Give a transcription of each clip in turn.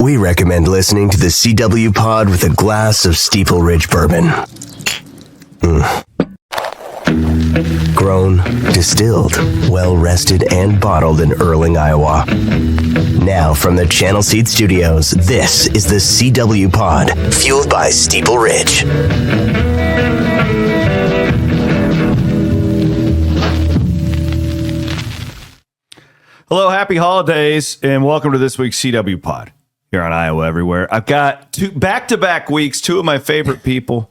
we recommend listening to the CW Pod with a glass of Steeple Ridge Bourbon. Grown, distilled, well-rested, and bottled in Erling, Iowa. Now from the Channel Seed Studios, this is the CW Pod, fueled by Steeple Ridge. Hello, happy holidays, and welcome to this week's CW Pod here on Iowa Everywhere. I've got two back-to-back weeks, two of my favorite people,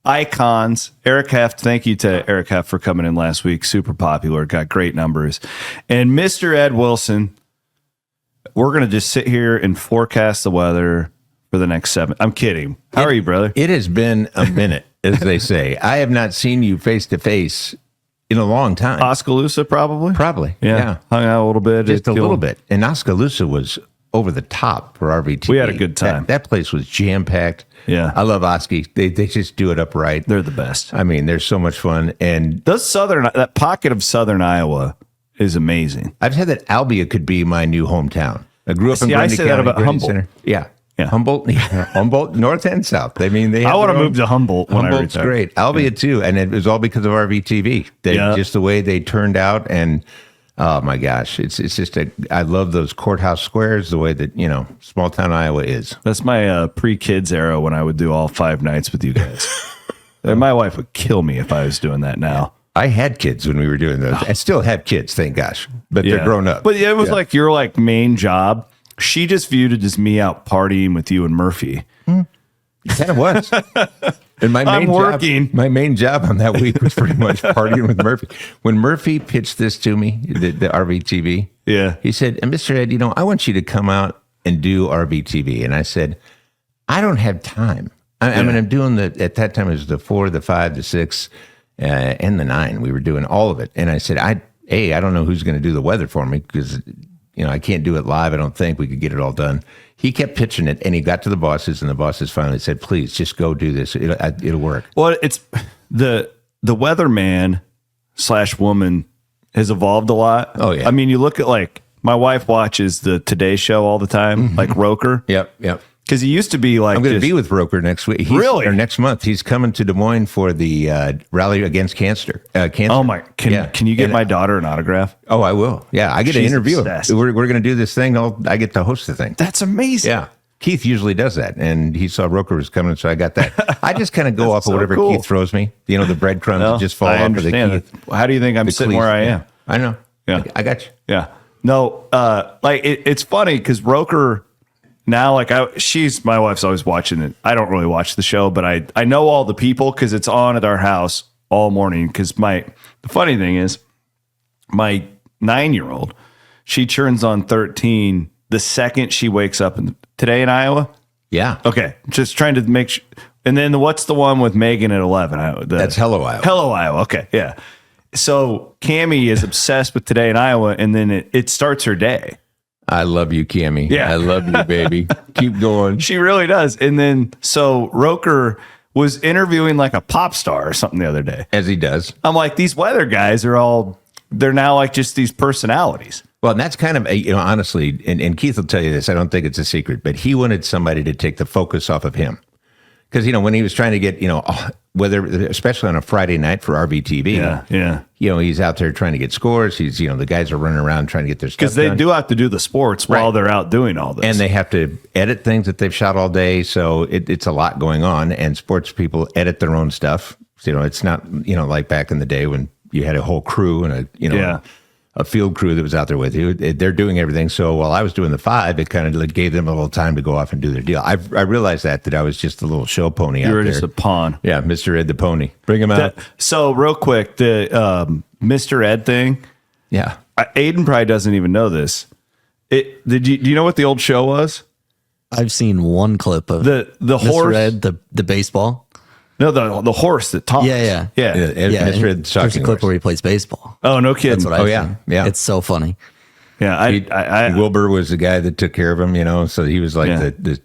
icons. Eric Heft, thank you to Eric Heft for coming in last week. Super popular, got great numbers. And Mr. Ed Wilson. We're going to just sit here and forecast the weather for the next 7. I'm kidding. How are you, brother? It has been a minute, as they say. I have not seen you face-to-face in a long time. Oskaloosa, probably? Probably, yeah. Hung out a little bit. Just a little bit. And Oskaloosa was over the top for RVTV. We had a good time. That place was jam-packed. Yeah. I love Oski. They just do it upright. They're the best. I mean, they're so much fun. And that pocket of southern Iowa is amazing. I've said that Albia could be my new hometown. I grew up in Grundy I say County, that about Grundy Humboldt. Center. Yeah. Yeah. Humboldt, north and south. I mean, I want to move to Humboldt when Humboldt's I retire. great. Albia too, and it was all because of RVTV. Just the way they turned out, and oh my gosh, it's just I love those courthouse squares, the way that small town Iowa is. That's my pre-kids era when I would do all 5 nights with you guys. My wife would kill me if I was doing that now. I had kids when we were doing those. I still have kids, thank gosh, but they're grown up. But it was like your main job. She just viewed it as me out partying with you and Murphy. It kind of was. And my main job on that week was pretty much partying with Murphy. When Murphy pitched this to me, the RVTV, he said, Mr. Ed, I want you to come out and do RVTV. And I said, I don't have time. I mean, I'm doing at that time it was the 4, the 5, the 6, and the 9. We were doing all of it. And I said, I don't know who's going to do the weather for me because I can't do it live. I don't think we could get it all done. He kept pitching it, and he got to the bosses, and the bosses finally said, please, just go do this. It'll work. Well, it's the weatherman / woman has evolved a lot. Oh, yeah. I mean, you look at my wife watches the Today Show all the time, like Roker. Yep. Because he used to be I'm going to be with Roker next week. Really? Or next month. He's coming to Des Moines for the rally against cancer. Oh, my. Can you get my daughter an autograph? Oh, I will. Yeah, I get to interview him. We're going to do this thing. I get to host the thing. That's amazing. Yeah. Keith usually does that, and he saw Roker was coming, so I got that. I just kind of go off of whatever Keith throws me. The breadcrumbs just fall off. I understand. How do you think I'm sitting where I am? I know. Yeah. I got you. Yeah. No, it's funny because Roker... Now, my wife's always watching it. I don't really watch the show, but I know all the people because it's on at our house all morning. Because the funny thing is, my 9-year-old, she turns on 13 the second she wakes up today in Iowa. Yeah. Okay. Just trying to make sure. And then what's the one with Megan at 11? That's Hello, Iowa. Hello, Iowa. Okay. Yeah. So Cammie is obsessed with Today in Iowa, and then it starts her day. I love you, Cammie. Yeah. I love you, baby. Keep going. She really does. And then, so Roker was interviewing a pop star or something the other day. As he does. I'm like, these weather guys they're now just these personalities. Well, and that's kind of, honestly, and Keith will tell you this, I don't think it's a secret, but he wanted somebody to take the focus off of him. Because, when he was trying to get, whether, especially on a Friday night for RVTV, he's out there trying to get scores. He's, the guys are running around trying to get their stuff done. Because they do have to do the sports while they're out doing all this. And they have to edit things that they've shot all day. So it's a lot going on. And sports people edit their own stuff. So, it's not, like back in the day when you had a whole crew and a field crew that was out there with you. They're doing everything. So while I was doing the 5, it kind of gave them a little time to go off and do their deal. I realized that I was just a little show pony out there. You were just a pawn. Yeah, Mr. Ed the pony. Bring him out. So real quick, the Mr. Ed thing. Yeah. Aiden probably doesn't even know this. Do you know what the old show was? I've seen one clip of the Mr. horse. Ed, the baseball. No, the horse that talks. Yeah. Mr. Ed, there's a clip where he plays baseball. Oh, no kidding. That's what I've yeah. seen. Yeah. It's so funny. Yeah, Wilbur was the guy that took care of him, so he was the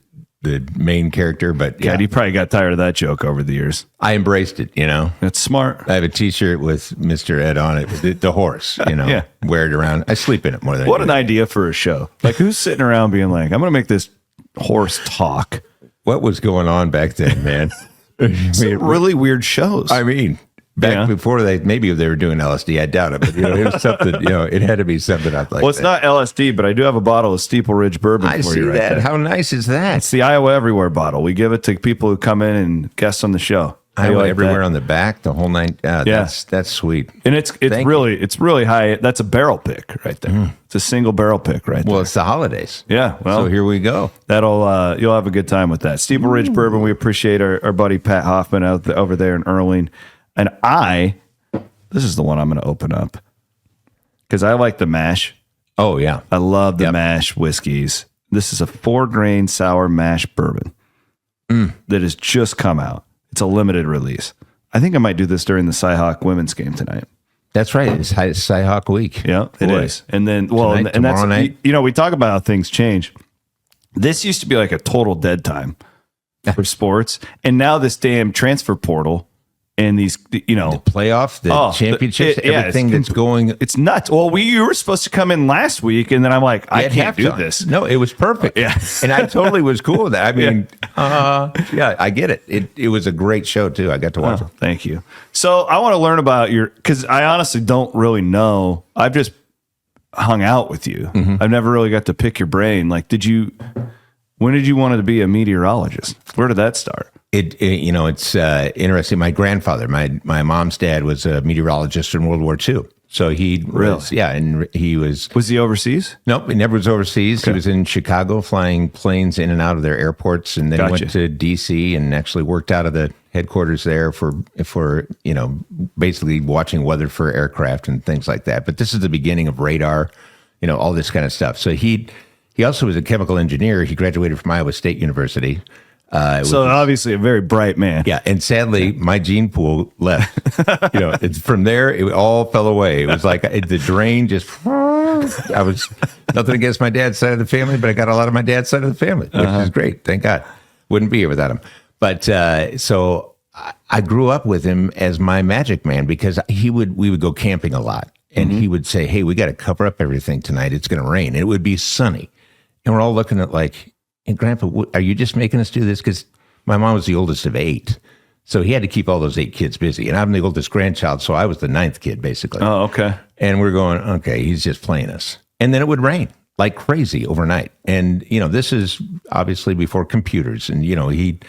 main character. But God, you probably got tired of that joke over the years. I embraced it. That's smart. I have a T-shirt with Mr. Ed on it, with the horse. Wear it around. I sleep in it more than. What an idea for a show! Who's sitting around being like, "I'm going to make this horse talk. What was going on back then, man? Really weird shows. I mean, back before maybe they were doing LSD. I doubt it, but it was something. it had to be something like that. Well, it's not LSD, but I do have a bottle of Steeple Ridge Bourbon. I see that. There. How nice is that? It's the Iowa Everywhere bottle. We give it to people who come in and guest on the show. Iowa Everywhere on the back, the whole nine. That's sweet. And it's really high. That's a barrel pick right there. It's a single barrel pick right there. Well, it's the holidays. Yeah. Well, so here we go. You'll have a good time with that. Steeple Ridge Bourbon. We appreciate our buddy Pat Hoffman over there in Earling. And this is the one I'm going to open up because I like the mash. Oh yeah. I love the mash whiskeys. This is a 4-grain sour mash bourbon that has just come out. It's a limited release. I think I might do this during the Cyhawk women's game tonight. That's right. It's Cyhawk week. Yeah, it is. And then, and that's, night. We talk about how things change. This used to be like a total dead time for sports. And now this damn transfer portal and these, the playoff, the championships, everything that's going. It's nuts. Well, you were supposed to come in last week, and then I'm like, I can't do this. No, it was perfect. Yeah. And I totally was cool with that. I mean, I get it. It was a great show, too. I got to watch it. Thank you. So I want to learn about because I honestly don't really know. I've just hung out with you. Mm-hmm. I've never really got to pick your brain. Like, when did you want to be a meteorologist? Where did that start? It's interesting. My grandfather, my mom's dad, was a meteorologist in World War II. So he was, and he was. Was he overseas? Nope, he never was overseas. Okay. He was in Chicago, flying planes in and out of their airports, and then went to D.C. and actually worked out of the headquarters there for basically watching weather for aircraft and things like that. But this is the beginning of radar, all this kind of stuff. So he also was a chemical engineer. He graduated from Iowa State University. So obviously a very bright man. Yeah, and sadly, my gene pool left. It's from there, it all fell away. It was like the drain just. I was nothing against my dad's side of the family, but I got a lot of my dad's side of the family, which is great. Thank God, wouldn't be here without him. But so I grew up with him as my magic man because we would go camping a lot, and he would say, "Hey, we got to cover up everything tonight. It's going to rain." And it would be sunny, and we're all looking at like. And Grandpa, are you just making us do this? Because my mom was the oldest of 8. So he had to keep all those 8 kids busy. And I'm the oldest grandchild, so I was the 9th kid, basically. Oh, okay. And we're going, okay, he's just playing us. And then it would rain like crazy overnight. And, this is obviously before computers. And, he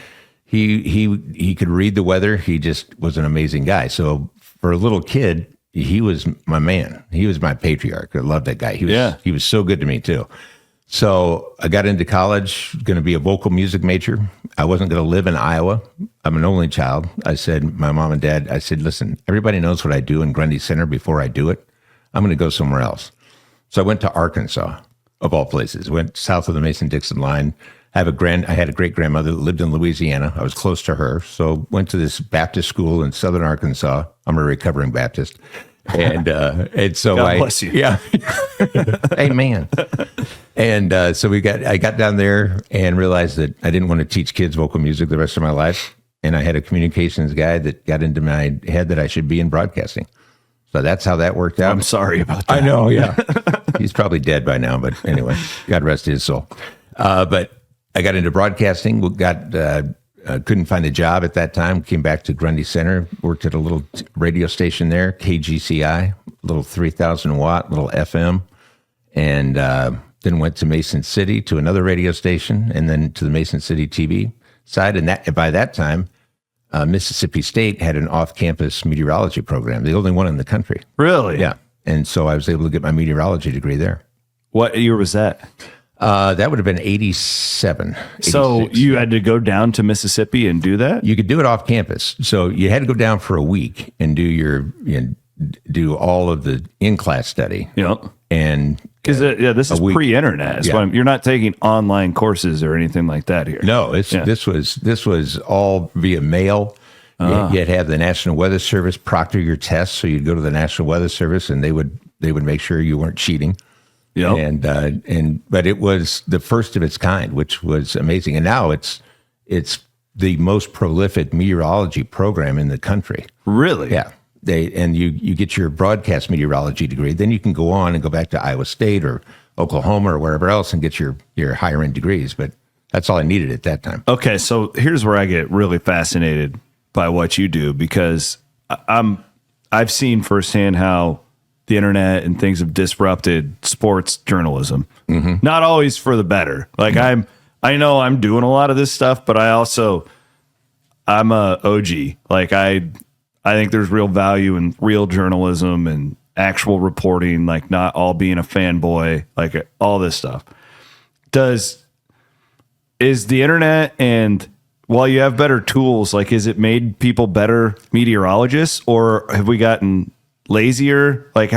could read the weather. He just was an amazing guy. So for a little kid, he was my man. He was my patriarch. I love that guy. He was so good to me, too. So I got into college, going to be a vocal music major. I wasn't going to live in Iowa. I'm an only child. I said, my mom and dad, I said, listen, everybody knows what I do in Grundy Center before I do it. I'm going to go somewhere else. So I went to Arkansas, of all places. Went south of the Mason-Dixon line. I had a great grandmother that lived in Louisiana. I was close to her. So went to this Baptist school in southern Arkansas. I'm a recovering Baptist. And so God bless you. Yeah. Amen. And so I got down there and realized that I didn't want to teach kids vocal music the rest of my life. And I had a communications guy that got into my head that I should be in broadcasting. So that's how that worked out. I'm sorry about that. I know, yeah. He's probably dead by now, but anyway, God rest his soul. But I got into broadcasting, couldn't find a job at that time, came back to Grundy Center, worked at a little radio station there, KGCI, little 3,000 watt, little FM, and then went to Mason City to another radio station, and then to the Mason City TV side. And by that time, Mississippi State had an off-campus meteorology program, the only one in the country. Really? Yeah. And so I was able to get my meteorology degree there. What year was that? That would have been 87. So you had to go down to Mississippi and do that? You could do it off campus. So you had to go down for a week and do all of the in-class study. Yep. And because this is pre-internet. So you're not taking online courses or anything like that here. No, this was all via mail. You had to have the National Weather Service proctor your tests. So you'd go to the National Weather Service and they would make sure you weren't cheating. Yep. But it was the first of its kind, which was amazing. And now it's the most prolific meteorology program in the country. Really? Yeah. You get your broadcast meteorology degree, then you can go on and go back to Iowa State or Oklahoma or wherever else and get your higher end degrees. But That's all I needed at that time. Okay, so here's where I get really fascinated by what you do, because I've seen firsthand how the internet and things have disrupted sports journalism. Mm-hmm. Not always for the better. Like I know I'm doing a lot of this stuff, but I'm a OG. Like I think there's real value in real journalism and actual reporting, like not all being a fanboy, like all this stuff. Is the internet, and while you have better tools, like, is it made people better meteorologists, or have we gotten lazier? Like,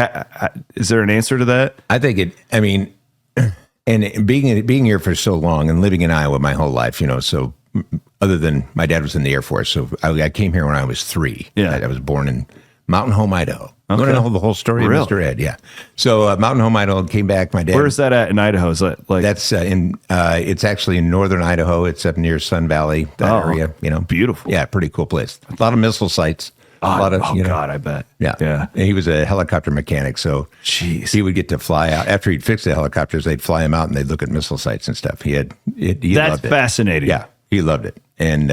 is there an answer to that? I think and being here for so long and living in Iowa my whole life, so other than my dad was in the Air Force, so I came here when I was 3. Yeah. I was born in Mountain Home, Idaho. You want to know the whole story, Really? Mr. Ed? Yeah. So Mountain Home, Idaho, came back. My dad. Where's that at in Idaho? Is that like that's it's actually in northern Idaho. It's up near Sun Valley, that area. Beautiful. Yeah, pretty cool place. A lot of missile sites. A lot of God, I bet. Yeah. And he was a helicopter mechanic, so he would get to fly out after he'd fix the helicopters. They'd fly him out and they'd look at missile sites and stuff. He loved it. Fascinating. Yeah, he loved it, and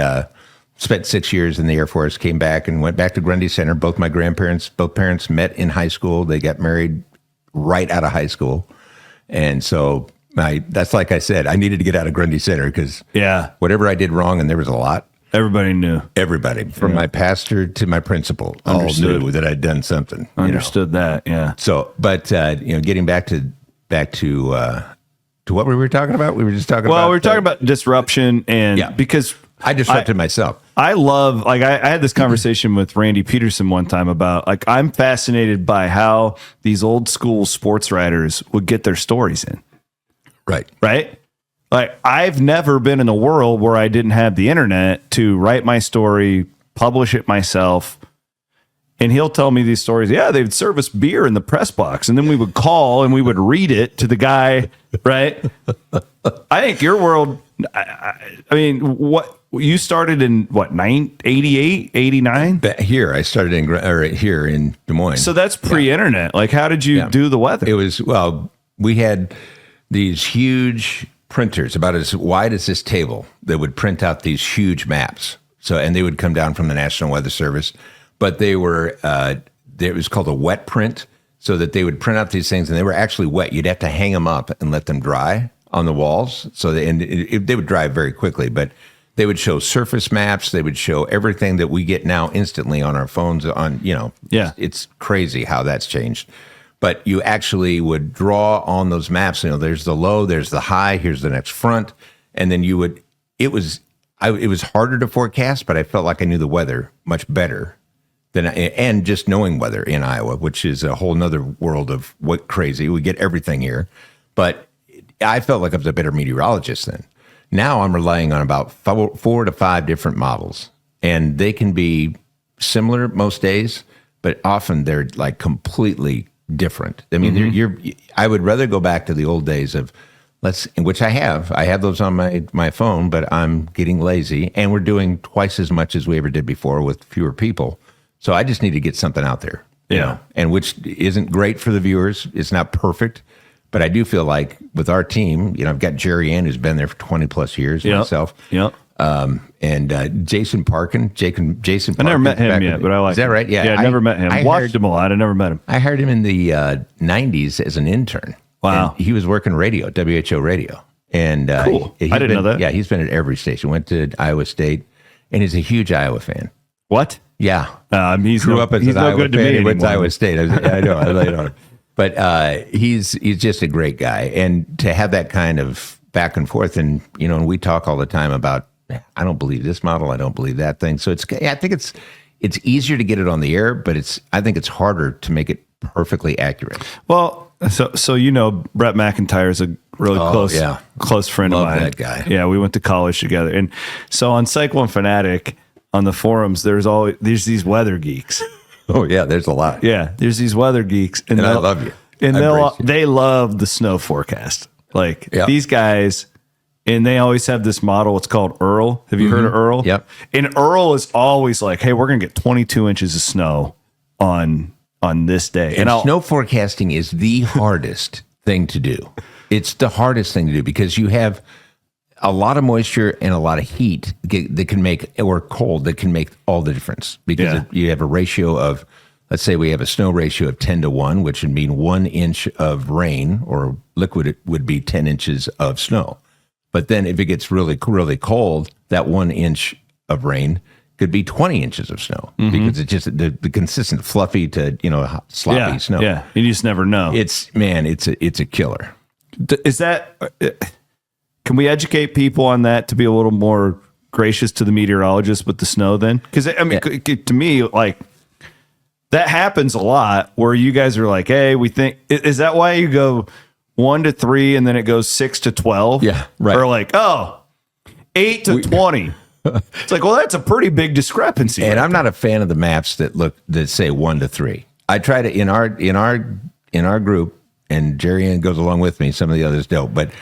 spent 6 years in the Air Force. Came back and went back to Grundy Center. Both parents met in high school. They got married right out of high school, and so that's like I said, I needed to get out of Grundy Center because whatever I did wrong, and there was a lot. Everybody knew. Everybody, from my pastor to my principal, all knew that I'd done something. Understood that, yeah. So, but getting back to what we were talking about, we were just talking about. Well, we were talking about disruption, and because I disrupted myself. I love, like, I had this conversation with Randy Peterson one time about, like, I'm fascinated by how these old school sports writers would get their stories in. Right. Like, I've never been in a world where I didn't have the internet to write my story, publish it myself. And he'll tell me these stories. Yeah, they would serve us beer in the press box. And then we would call and we would read it to the guy, right? I think your world, I mean, what you started in, 88, 89? Here, I started here in Des Moines. So that's pre-internet. Like, how did you do the weather? It was, we had these huge printers about as wide as this table that would print out these huge maps. So, and they would come down from the National Weather Service, but they were, it was called a wet print, so that they would print out these things and they were actually wet. You'd have to hang them up and let them dry on the walls. So they would dry very quickly, but they would show surface maps. They would show everything that we get now instantly on our phones it's crazy how that's changed. But you actually would draw on those maps. There's the low, there's the high, here's the next front. And then it was harder to forecast, but I felt like I knew the weather much better and just knowing weather in Iowa, which is a whole nother world of what crazy. We get everything here. But I felt like I was a better meteorologist then. Now I'm relying on about 4 to 5 different models, and they can be similar most days, but often they're like completely different. I mean, I would rather go back to the old days of which I have those on my phone, but I'm getting lazy, and we're doing twice as much as we ever did before with fewer people. So I just need to get something out there, and which isn't great for the viewers. It's not perfect, but I do feel like with our team, I've got Jerry Ann, who's been there for 20 plus years, myself. Yep. And Jason Parkin. Jason Parkin. I never met him yet, but I like Is that right? Yeah. I never met him. Watched him a lot. I never met him. I hired him in the 90s as an intern. Wow. And he was working radio, WHO radio. And cool. I didn't know that. Yeah, he's been at every station. Went to Iowa State, and he's a huge Iowa fan. What? Yeah. He grew up as an Iowa good fan. He went to Iowa State. I know. But he's just a great guy. And to have that kind of back and forth, and we talk all the time about, I don't believe this model, I don't believe that thing. So I think it's easier to get it on the air, but I think it's harder to make it perfectly accurate. Well, so Brett McIntyre is a really close friend of mine. Love that guy. Yeah, we went to college together, and so on Cyclone Fanatic on the forums, there's these weather geeks. Oh yeah, there's a lot. Yeah, there's these weather geeks, and I love you. And they love the snow forecast. Like these guys. And they always have this model. It's called Earl. Have you heard of Earl? Yep. And Earl is always like, hey, we're going to get 22 inches of snow on this day. And snow forecasting is the hardest thing to do. It's the hardest thing to do because you have a lot of moisture and a lot of heat that can make, or cold, that can make all the difference, because you have a ratio of, let's say we have a snow ratio of 10-1, which would mean 1 inch of rain or liquid, it would be 10 inches of snow. But then if it gets really, really cold, that 1 inch of rain could be 20 inches of snow, because it's just the consistent fluffy to, sloppy snow. Yeah. You just never know. It's a killer. Is that, can we educate people on that to be a little more gracious to the meteorologist with the snow then? Because, I mean, to me, like, that happens a lot where you guys are like, hey, we think, is that why you go 1 to 3 and then it goes 6 to 12? Yeah, right. Or like, 8 to 20. It's like, well, that's a pretty big discrepancy. And I'm not a fan of the maps that say 1 to 3. I try to, in our group, and Jerry Ann goes along with me, some of the others don't, but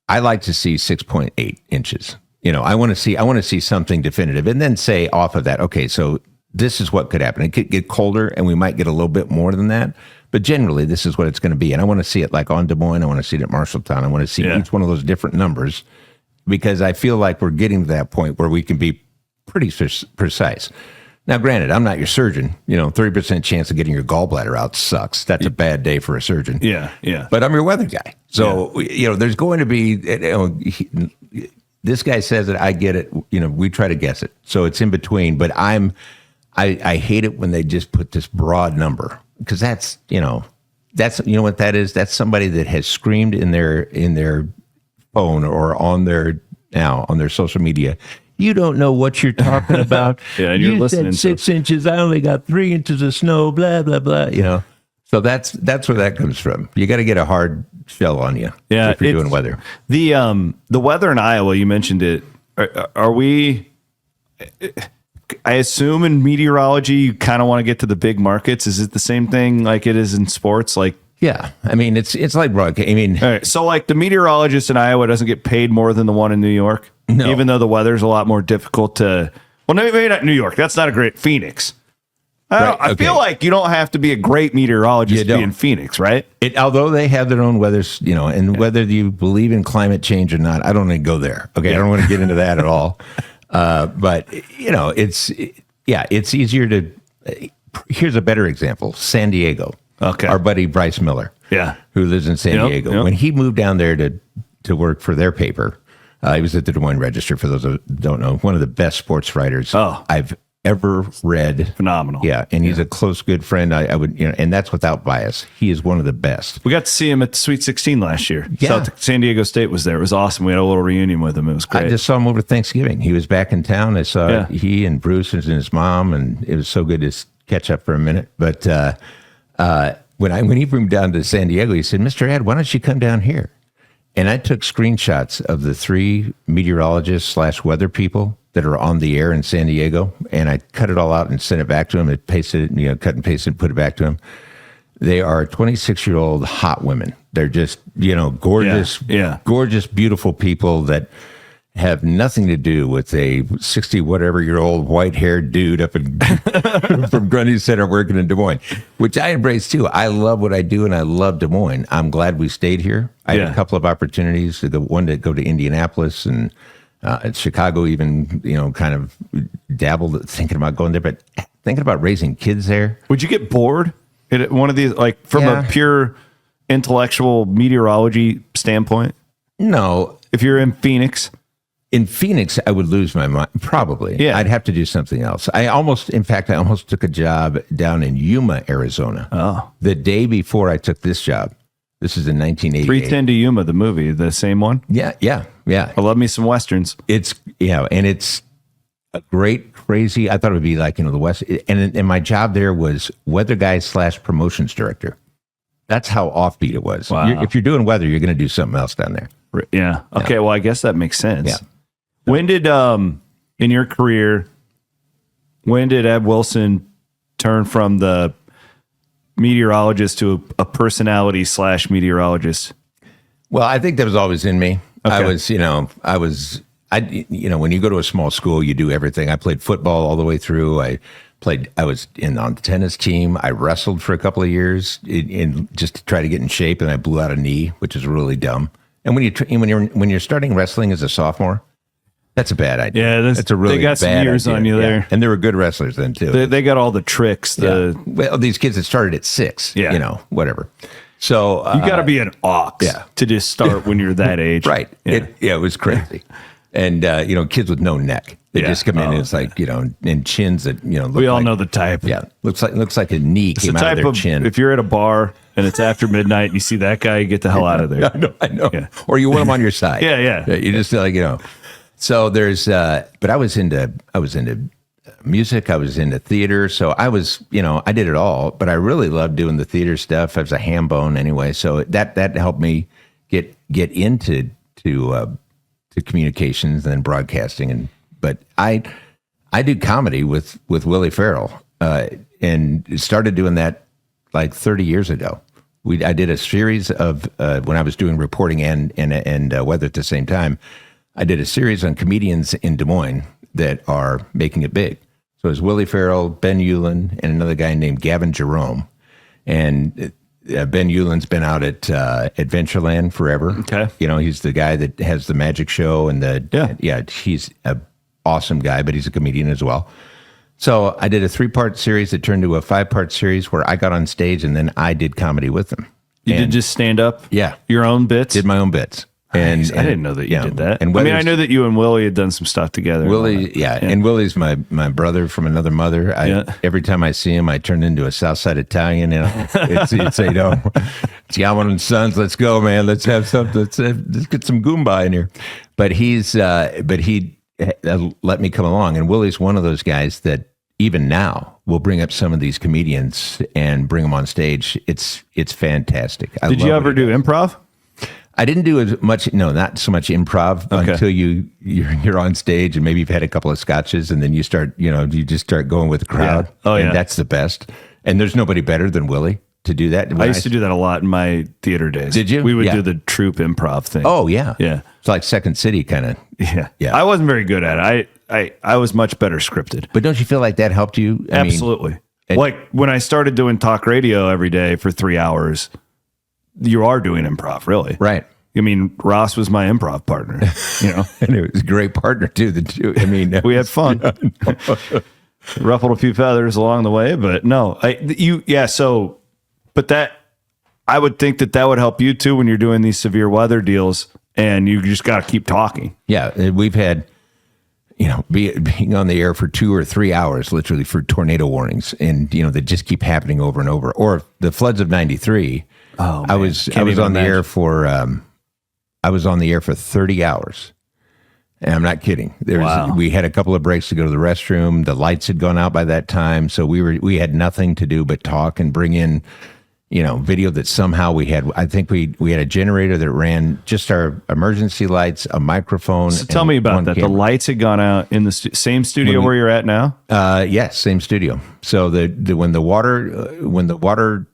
I like to see 6.8 inches. I want to see something definitive, and then say off of that, okay, so this is what could happen. It could get colder, and we might get a little bit more than that, but generally this is what it's going to be. And I want to see it like on Des Moines. I want to see it at Marshalltown. I want to see each one of those different numbers, because I feel like we're getting to that point where we can be pretty precise. Now, granted, I'm not your surgeon. 30% chance of getting your gallbladder out sucks. That's a bad day for a surgeon. Yeah. But I'm your weather guy. So, there's going to be, this guy says it, I get it. We try to guess it. So it's in between. But I hate it when they just put this broad number, because that's what that is? That's somebody that has screamed in their phone or on their social media, you don't know what you're talking about. And you're listening. Said 6 inches. I only got 3 inches of snow. Blah blah blah. So that's where that comes from. You got to get a hard shell on you. Yeah, if you're doing weather. The weather in Iowa, you mentioned it. Are we? I assume in meteorology, you kind of want to get to the big markets. Is it the same thing like it is in sports? Like, yeah, I mean it's like broadcast. I mean, all right, so like the meteorologist in Iowa doesn't get paid more than the one in New York, even though the weather's a lot more difficult to. Well, maybe not New York. That's not a great Phoenix. I feel like you don't have to be a great meteorologist to be in Phoenix, right? Although they have their own weathers, and whether you believe in climate change or not, I don't want to go there. Okay, I don't want to get into that at all. But it's easier to. Here's a better example: San Diego. Okay, our buddy Bryce Miller, who lives in San Diego. When he moved down there to work for their paper, he was at the Des Moines Register. For those who don't know, one of the best sports writers I've ever read. Phenomenal. Yeah, and he's a close, good friend. I would, and that's without bias. He is one of the best. We got to see him at the Sweet 16 last year. Yeah. San Diego State was there. It was awesome. We had a little reunion with him. It was great. I just saw him over Thanksgiving. He was back in town. I saw he and Bruce and his mom, and it was so good to catch up for a minute. But when he moved down to San Diego, he said, "Mr. Ed, why don't you come down here?" And I took screenshots of the 3 meteorologists / weather people that are on the air in San Diego, and I cut it all out and sent it back to him. And pasted it, cut and pasted, and put it back to him. They are 26-year-old hot women. They're just, gorgeous, gorgeous, beautiful people that have nothing to do with a 60-whatever-year-old white-haired dude up in from Grundy Center working in Des Moines, which I embrace too. I love what I do, and I love Des Moines. I'm glad we stayed here. I had a couple of opportunities to go to Indianapolis and Chicago, even, kind of dabbled thinking about going there, but thinking about raising kids there. Would you get bored at one of these, like from a pure intellectual meteorology standpoint? No. If you're in Phoenix? In Phoenix, I would lose my mind. Probably. Yeah. I'd have to do something else. I almost took a job down in Yuma, Arizona. Oh. The day before I took this job. This is in 1988. 310 to Yuma, the movie, the same one? Yeah. I love me some Westerns. And it's a great, crazy, I thought it would be like, the West. And my job there was weather guy / promotions director. That's how offbeat it was. Wow. If you're doing weather, you're going to do something else down there. Yeah. Okay. Well, I guess that makes sense. Yeah. When did, in your career, when did Ed Wilson turn from the meteorologist to a personality / meteorologist? Well, I think that was always in me. Okay. When you go to a small school, you do everything. I played football all the way through. I was on the tennis team. I wrestled for a couple of years just to try to get in shape, and I blew out a knee, which is really dumb. And when you're starting wrestling as a sophomore, that's a bad idea. Yeah, that's a really they got some years idea. on you there. And they were good wrestlers then too. They got all the tricks. Well, these kids that started at 6, whatever. So you got to be an ox to just start when you're that age. Right. Yeah. It was crazy. And, kids with no neck. They just come in and it's like, and chins that, look we all know the type. Yeah. Looks like a knee came out of their chin. If you're at a bar and it's after midnight and you see that guy, you get the hell out of there. I know. Yeah. Or you want him on your side. Yeah. You just So there's, but I was into music. I was into theater. So I was, I did it all, but I really loved doing the theater stuff. I was a ham bone anyway. So that helped me get into to communications and broadcasting. But I do comedy with Willie Farrell, and started doing that like 30 years ago. I did a series of, when I was doing reporting and weather at the same time, I did a series on comedians in Des Moines that are making it big. So it was Willie Farrell, Ben Ulan, and another guy named Gavin Jerome. And Ben Ulan's been out at Adventureland forever. Okay. He's the guy that has the magic show and he's an awesome guy, but he's a comedian as well. So I did a 3-part series that turned into a 5-part series where I got on stage and then I did comedy with them. You did just stand up? Yeah. Your own bits? Did my own bits. And I didn't know that you did that. And I knew that you and Willie had done some stuff together. Willie, and Willie's my brother from another mother. Every time I see him, I turn into a Southside Italian. It's it's Yaman and Sons. Let's go, man. Let's have something. Let's get some Goomba in here. But he let me come along. And Willie's one of those guys that even now will bring up some of these comedians and bring them on stage. It's fantastic. Did you ever do improv? I didn't do as much, not so much improv until you're on stage and maybe you've had a couple of scotches and then you start, you just start going with the crowd. Yeah. Oh, and that's the best. And there's nobody better than Willie to do that. I used to do that a lot in my theater days. Did you? We would do the troupe improv thing. Oh, yeah. Yeah. It's like Second City kind of. Yeah. I wasn't very good at it. I was much better scripted. But don't you feel like that helped you? Absolutely. Like when I started doing talk radio every day for 3 hours, you are doing improv, really. Right. I mean, Ross was my improv partner, and it was a great partner too. We had fun. Ruffled a few feathers along the way, but no, but that, I would think that would help you too when you're doing these severe weather deals and you just got to keep talking. Yeah. We've had, being on the air for 2 or 3 hours, literally for tornado warnings and, they just keep happening over and over, or the floods of 93. Oh, man. I was on the air for, I was on the air for 30 hours. And I'm not kidding. We had a couple of breaks to go to the restroom. The lights had gone out by that time. So we had nothing to do but talk and bring in, video that somehow we had. I think we had a generator that ran just our emergency lights, a microphone. So tell me about that. Camera. The lights had gone out in the same studio where you're at now? Yes, same studio. So when the water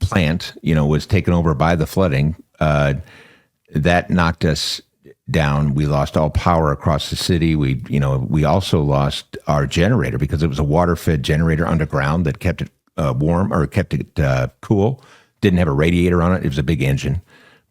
plant, was taken over by the flooding, that knocked us down. We lost all power across the city. We also lost our generator because it was a water-fed generator underground that kept it warm or kept it cool. Didn't have a radiator on it. It was a big engine.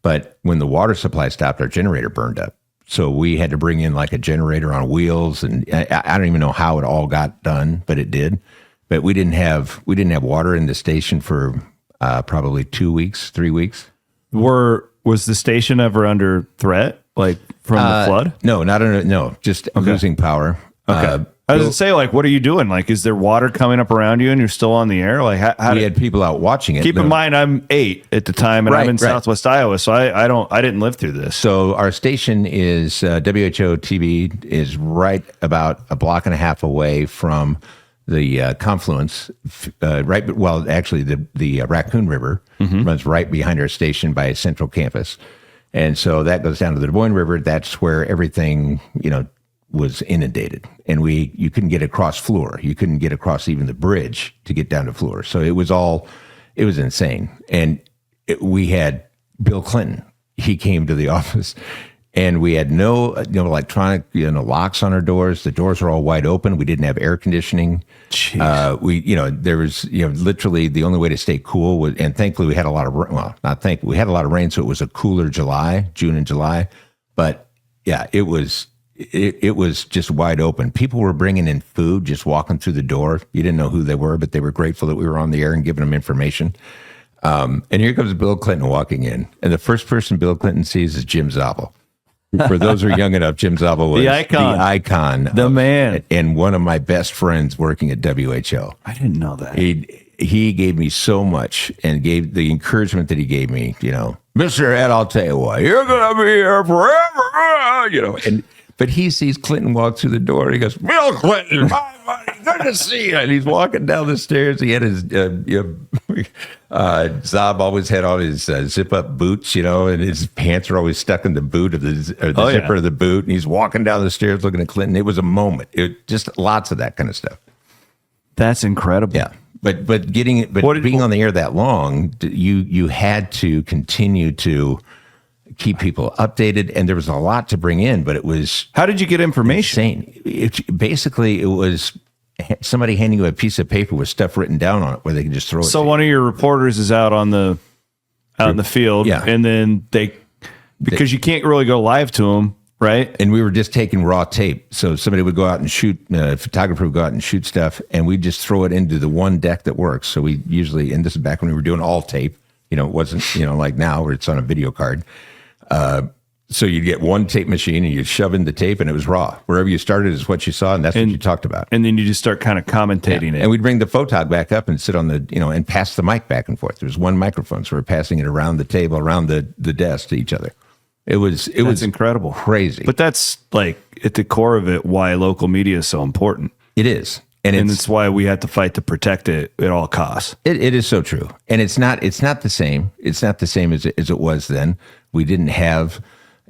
But when the water supply stopped, our generator burned up. So we had to bring in like a generator on wheels, and I don't even know how it all got done, but it did. But we didn't have water in the station for probably 2 weeks, 3 weeks. Was the station ever under threat, like from the flood? No, just losing power. Okay. I was going to say, like, what are you doing? Like, is there water coming up around you and you're still on the air? Like, we had people out watching it. Keep in mind, I'm 8 at the time, and I'm in Southwest Iowa, so I didn't live through this. So our station is WHO TV is right about a block and a half away from the confluence, actually the Raccoon River runs right behind our station by Central Campus. And so that goes down to the Des Moines River. That's where everything, was inundated. And you couldn't get across Fleur. You couldn't get across even the bridge to get down to Fleur. So it was insane. And we had Bill Clinton. He came to the office And we had no electronic locks on our doors. The doors were all wide open. We didn't have air conditioning. There was literally the only way to stay cool was, and thankfully we had a lot of we had a lot of rain, so it was a cooler June and July. But yeah, it was just wide open. People were bringing in food, just walking through the door. You didn't know who they were, but they were grateful that we were on the air and giving them information. And here comes Bill Clinton walking in, and the first person Bill Clinton sees is Jim Zabel. For those who are young enough, Jim Zabel was the man, and one of my best friends working at WHO. I didn't know that. He gave me so much, and gave the encouragement that he gave me. Mr. Ed, I'll tell you what, you're gonna be here forever. But he sees Clinton walk through the door. And he goes, Bill Clinton, hi, buddy, good to see you. And he's walking down the stairs. He had his Zob always had on his zip-up boots, and his pants were always stuck in the boot of the zipper of the boot. And he's walking down the stairs looking at Clinton. It was a moment. Just lots of that kind of stuff. That's incredible. Yeah, but being on the air that long, you had to continue to keep people updated, and there was a lot to bring in, but it was... How did you get information? Basically, it was somebody handing you a piece of paper with stuff written down on it where they could just throw it. So one of your reporters is out in the field, and then because you can't really go live to them, right? And we were just taking raw tape. So somebody would go out and shoot, a photographer would go out and shoot stuff, and we'd just throw it into the one deck that works. So we usually, and this is back when we were doing all tape, it wasn't, like now where it's on a video card. So you'd get one tape machine and you'd shove in the tape and it was raw. Wherever you started is what you saw, and that's what you talked about. And then you just start kind of commentating it. And we'd bring the photog back up and sit on the, and pass the mic back and forth. There was one microphone, so we're passing it around the table, around the desk to each other. It was incredible. Crazy. But that's like at the core of it why local media is so important. It is. And it's why we have to fight to protect it at all costs. It is so true. And it's not the same. It's not the same as it was then. We didn't have,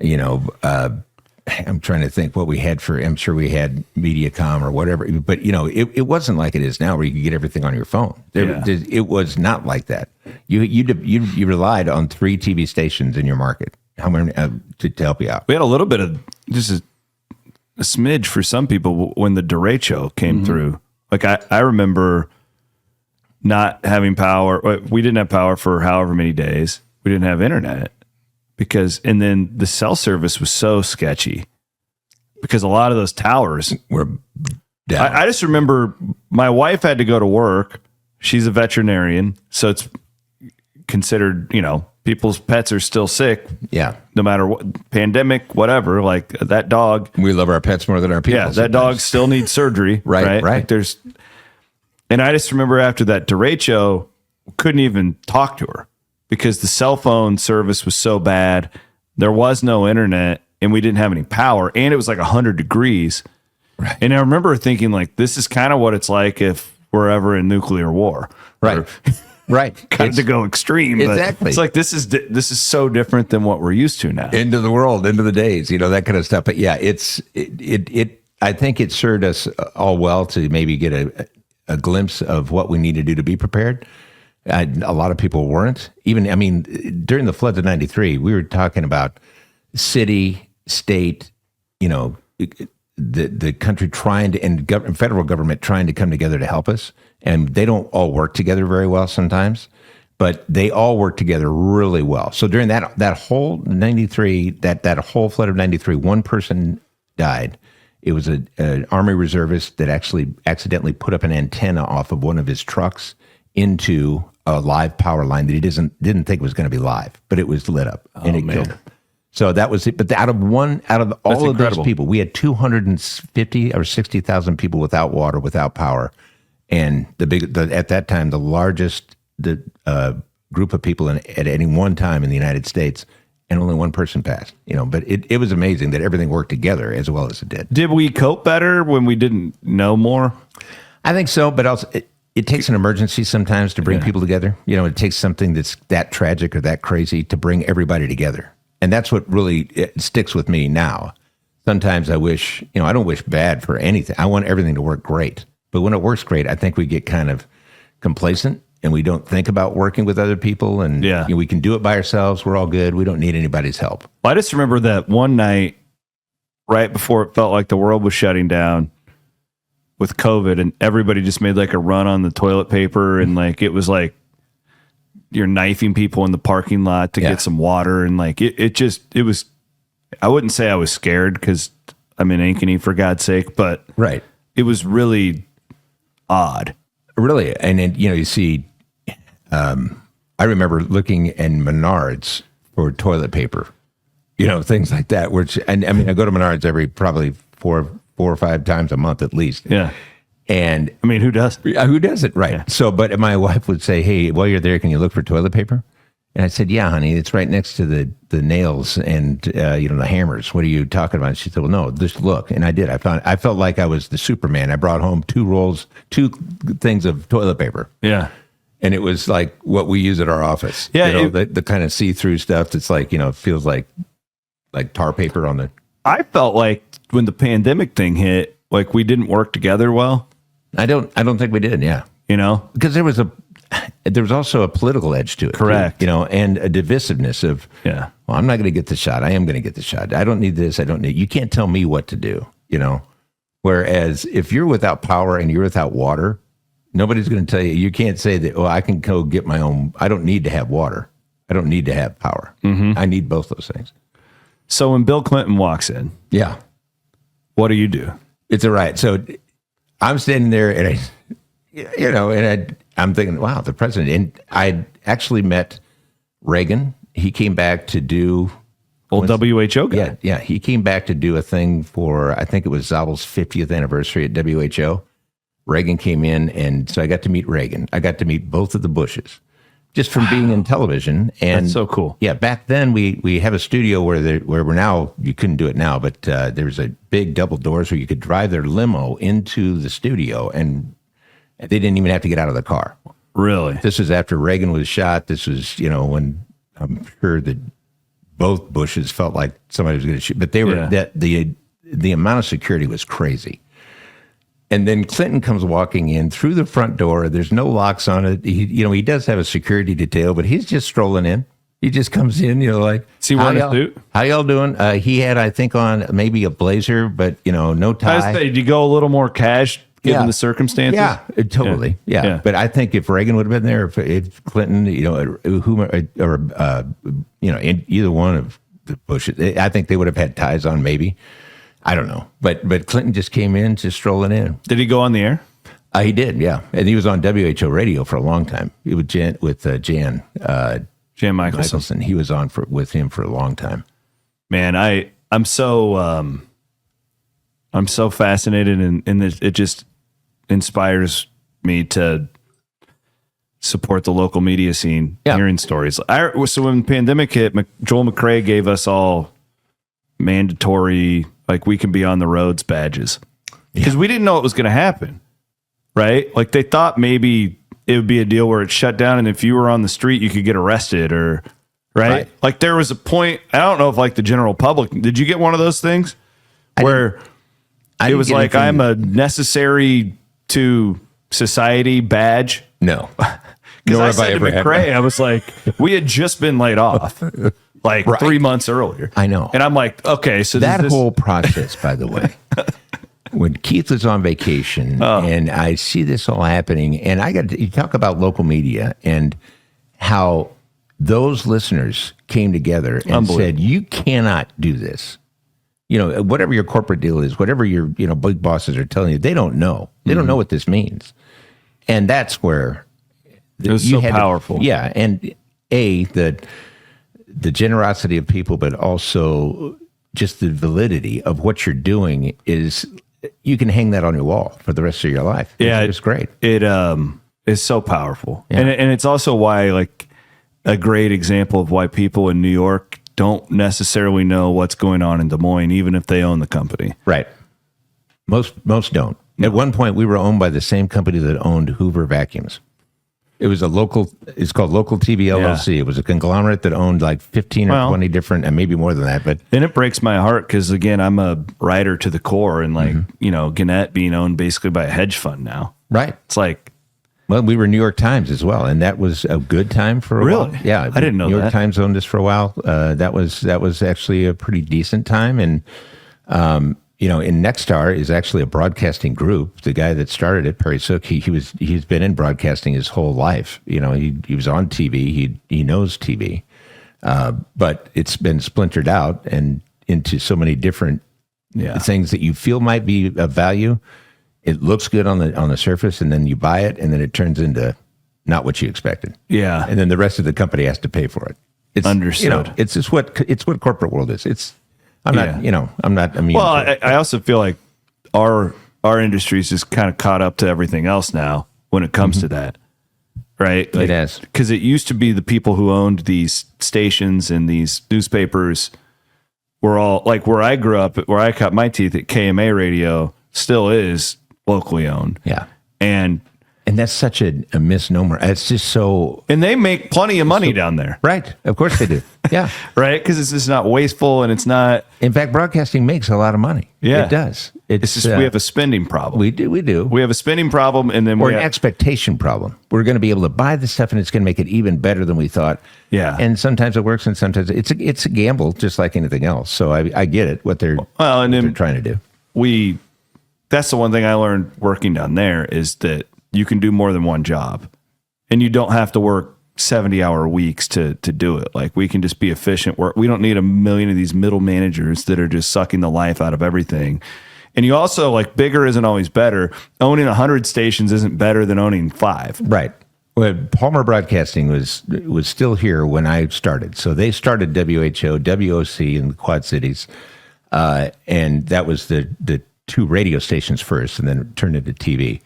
I'm trying to think what we had I'm sure we had MediaCom or whatever, but it wasn't like it is now where you can get everything on your phone. It was not like that. You relied on 3 TV stations in your market. How many to help you out? We had a little bit of just a smidge for some people when the derecho came through. Like I remember not having power. We didn't have power for however many days. We didn't have internet and then the cell service was so sketchy because a lot of those towers were down. I just remember my wife had to go to work. She's a veterinarian, so it's considered, people's pets are still sick. Yeah. No matter what, pandemic, whatever, like that dog. We love our pets more than our people. Yeah, that dog still needs surgery. Right. Like and I just remember after that derecho, couldn't even talk to her because the cell phone service was so bad. There was no internet and we didn't have any power, and it was like 100 degrees. Right. And I remember thinking, like, this is kind of what it's like if we're ever in nuclear war. Right. Right. Kind of to go extreme. Exactly. But it's like, this is so different than what we're used to now. End of the world, end of the days, that kind of stuff. But yeah, I think it served us all well to maybe get a glimpse of what we need to do to be prepared. A lot of people weren't. During the floods of 93, we were talking about city, state, the country trying to, and federal government trying to come together to help us. And they don't all work together very well sometimes, but they all work together really well. So during that whole 93, that whole flood of 93, one person died. It was an Army reservist that actually accidentally put up an antenna off of one of his trucks into a live power line that he didn't think was going to be live, but it was lit up and it killed him. So that was it. But out of all of those people, we had 250 or 60,000 people without water, without power. And at that time, the largest group of people at any one time in the United States, and only one person passed. But it was amazing that everything worked together as well as it did. Did we cope better when we didn't know more? I think so, but also it takes an emergency sometimes to bring people together. It takes something that's that tragic or that crazy to bring everybody together, and that's what really sticks with me now. Sometimes I wish, I don't wish bad for anything. I want everything to work great. But when it works great, I think we get kind of complacent and we don't think about working with other people, and we can do it by ourselves. We're all good. We don't need anybody's help. I just remember that one night right before it felt like the world was shutting down with COVID, and everybody just made like a run on the toilet paper, and like it was like you're knifing people in the parking lot to get some water, and like it was. I wouldn't say I was scared because I'm in Ankeny, for God's sake, but it was really odd. Really, and then, you see, I remember looking in Menards for toilet paper, things like that. Which, and I mean, I go to Menards probably four or five times a month at least. Yeah. And I mean, who does? Who doesn't? Right. Yeah. So, but my wife would say, "Hey, while you're there, can you look for toilet paper?" And I said, "Yeah, honey, it's right next to the nails and the hammers. What are you talking about?" And she said, "Well, no, just look." And I did. I felt like I was the Superman. I brought home two things of toilet paper. Yeah. And it was like what we use at our office. Yeah. The kind of see-through stuff that's like, it feels like tar paper on the. I felt like when the pandemic thing hit, like we didn't work together well. I don't think we did. Yeah. Because there was also a political edge to it. Correct. And a divisiveness of, well, I'm not going to get the shot. I am going to get the shot. I don't need this. You can't tell me what to do, Whereas if you're without power and you're without water, nobody's going to tell you. You can't say that, I can go get my own. I don't need to have water. I don't need to have power. Mm-hmm. I need both those things. So when Bill Clinton walks in, what do you do? It's all right. So I'm standing there and I'm thinking, wow, the president. And I actually met Reagan. He came back to do old WHO guy. Yeah. He came back to do a thing for, I think it was Zabel's 50th anniversary at WHO. Reagan came in, and so I got to meet Reagan. I got to meet both of the Bushes just from being in television. And that's so cool. Yeah, back then we have a studio where we're now, you couldn't do it now, but there's a big double doors where you could drive their limo into the studio, and they didn't even have to get out of the car. Really? This was after Reagan was shot. This was, when I'm sure that both Bushes felt like somebody was going to shoot, but they were the amount of security was crazy. And then Clinton comes walking in through the front door. There's no locks on it. He does have a security detail, but he's just strolling in. He just comes in, like, is he wearing a suit? How y'all doing? He had, I think, on maybe a blazer, but no tie. Did you go a little more cash given the circumstances? Yeah, totally. Yeah. But I think if Reagan would have been there, if Clinton, either one of the Bushes, I think they would have had ties on, maybe. I don't know, but Clinton just came in, just strolling in. Did he go on the air? He did, yeah, and he was on WHO radio for a long time. He was Jan Michelson. He was on with him for a long time. Man, I'm so fascinated, and it just inspires me to support the local media scene. Hearing stories. So when the pandemic hit, Joel McRae gave us all mandatory, like, we can be on the roads badges, because we didn't know what was going to happen, right? Like, they thought maybe it would be a deal where it's shut down, and if you were on the street, you could get arrested, or right? Like, there was a point, I don't know if like the general public, did you get one of those things where it was like, I'm a necessary to society badge? No. Because I said to McRae, I was like, we had just been laid off. Like 3 months earlier. I know. And I'm like, okay, so that whole process, by the way, when Keith was on vacation and I see this all happening, and you talk about local media and how those listeners came together and said, you cannot do this. Whatever your corporate deal is, whatever your, big bosses are telling you, they don't know. They don't know what this means. And that's where it was so powerful. And the generosity of people, but also just the validity of what you're doing is, you can hang that on your wall for the rest of your life. Yeah, it's great. It is so powerful, and it's also why, like, a great example of why people in New York don't necessarily know what's going on in Des Moines, even if they own the company. Right. Most don't. At one point, we were owned by the same company that owned Hoover Vacuums. It was it's called Local TV LLC. Yeah. It was a conglomerate that owned like 15 or 20 different, and maybe more than that. But then it breaks my heart because, again, I'm a writer to the core, and like, Gannett being owned basically by a hedge fund now. Right. It's like, Well, we were New York Times as well, and that was a good time for a while. Yeah, I didn't know New that. York Times owned us for a while. That was actually a pretty decent time, and in Nexstar is actually a broadcasting group. The guy that started it, Perry Sook, he's been in broadcasting his whole life. He was on TV. He knows TV, but it's been splintered out and into so many different things that you feel might be of value. It looks good on the surface, and then you buy it, and then it turns into not what you expected. Yeah, and then the rest of the company has to pay for it. It's understood. It's just what corporate world is. I'm not immune. Well, I also feel like our industry's just kind of caught up to everything else now when it comes to that, right? It has, because it used to be the people who owned these stations and these newspapers were all like where I grew up, where I cut my teeth at KMA Radio, still is locally owned. Yeah, and that's such a misnomer. It's just so, and they make plenty of money down there, right? Of course they do. Yeah, right. Because it's just not wasteful, and it's not. In fact, broadcasting makes a lot of money. Yeah, it does. It's just we have a spending problem. We do. We have a spending problem, and then an expectation problem. We're going to be able to buy the stuff, and it's going to make it even better than we thought. Yeah, and sometimes it works, and sometimes it's a gamble, just like anything else. So I get it. What they're trying to do. That's the one thing I learned working down there is that you can do more than one job, and you don't have to work 70-hour weeks to do it. Like, we can just be efficient. We don't need a million of these middle managers that are just sucking the life out of everything. And you also, like, bigger isn't always better. Owning 100 stations isn't better than owning 5. Right. Well, Palmer Broadcasting was still here when I started. So they started WHO, WOC in the Quad Cities, and that was the 2 radio stations first, and then it turned into TV.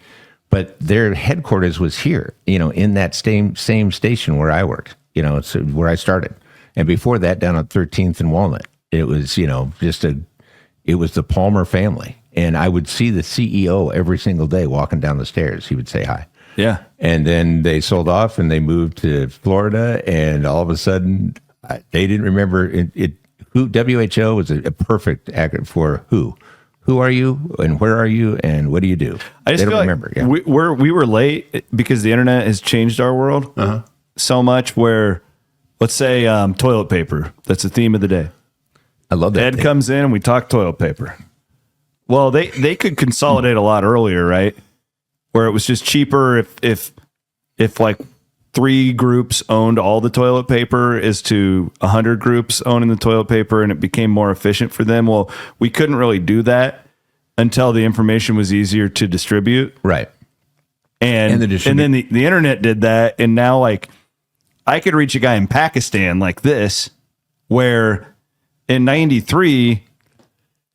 But their headquarters was here, in that same station where I worked, it's where I started. And before that, down on 13th and Walnut, it was, it was the Palmer family. And I would see the CEO every single day walking down the stairs. He would say hi. Yeah. And then they sold off and they moved to Florida. And all of a sudden, they didn't remember who WHO was a perfect acronym for who. Who are you, and where are you, and what do you do? I just feel remember. Yeah. We were late because the internet has changed our world so much. Where, let's say, toilet paper. That's the theme of the day. I love that. Ed comes in and we talk toilet paper. Well, they could consolidate a lot earlier, right? Where it was just cheaper if like 3 groups owned all the toilet paper as to 100 groups owning the toilet paper, and it became more efficient for them. Well, we couldn't really do that until the information was easier to distribute. Right. And then the internet did that. And now, like, I could reach a guy in Pakistan like this, where in 93,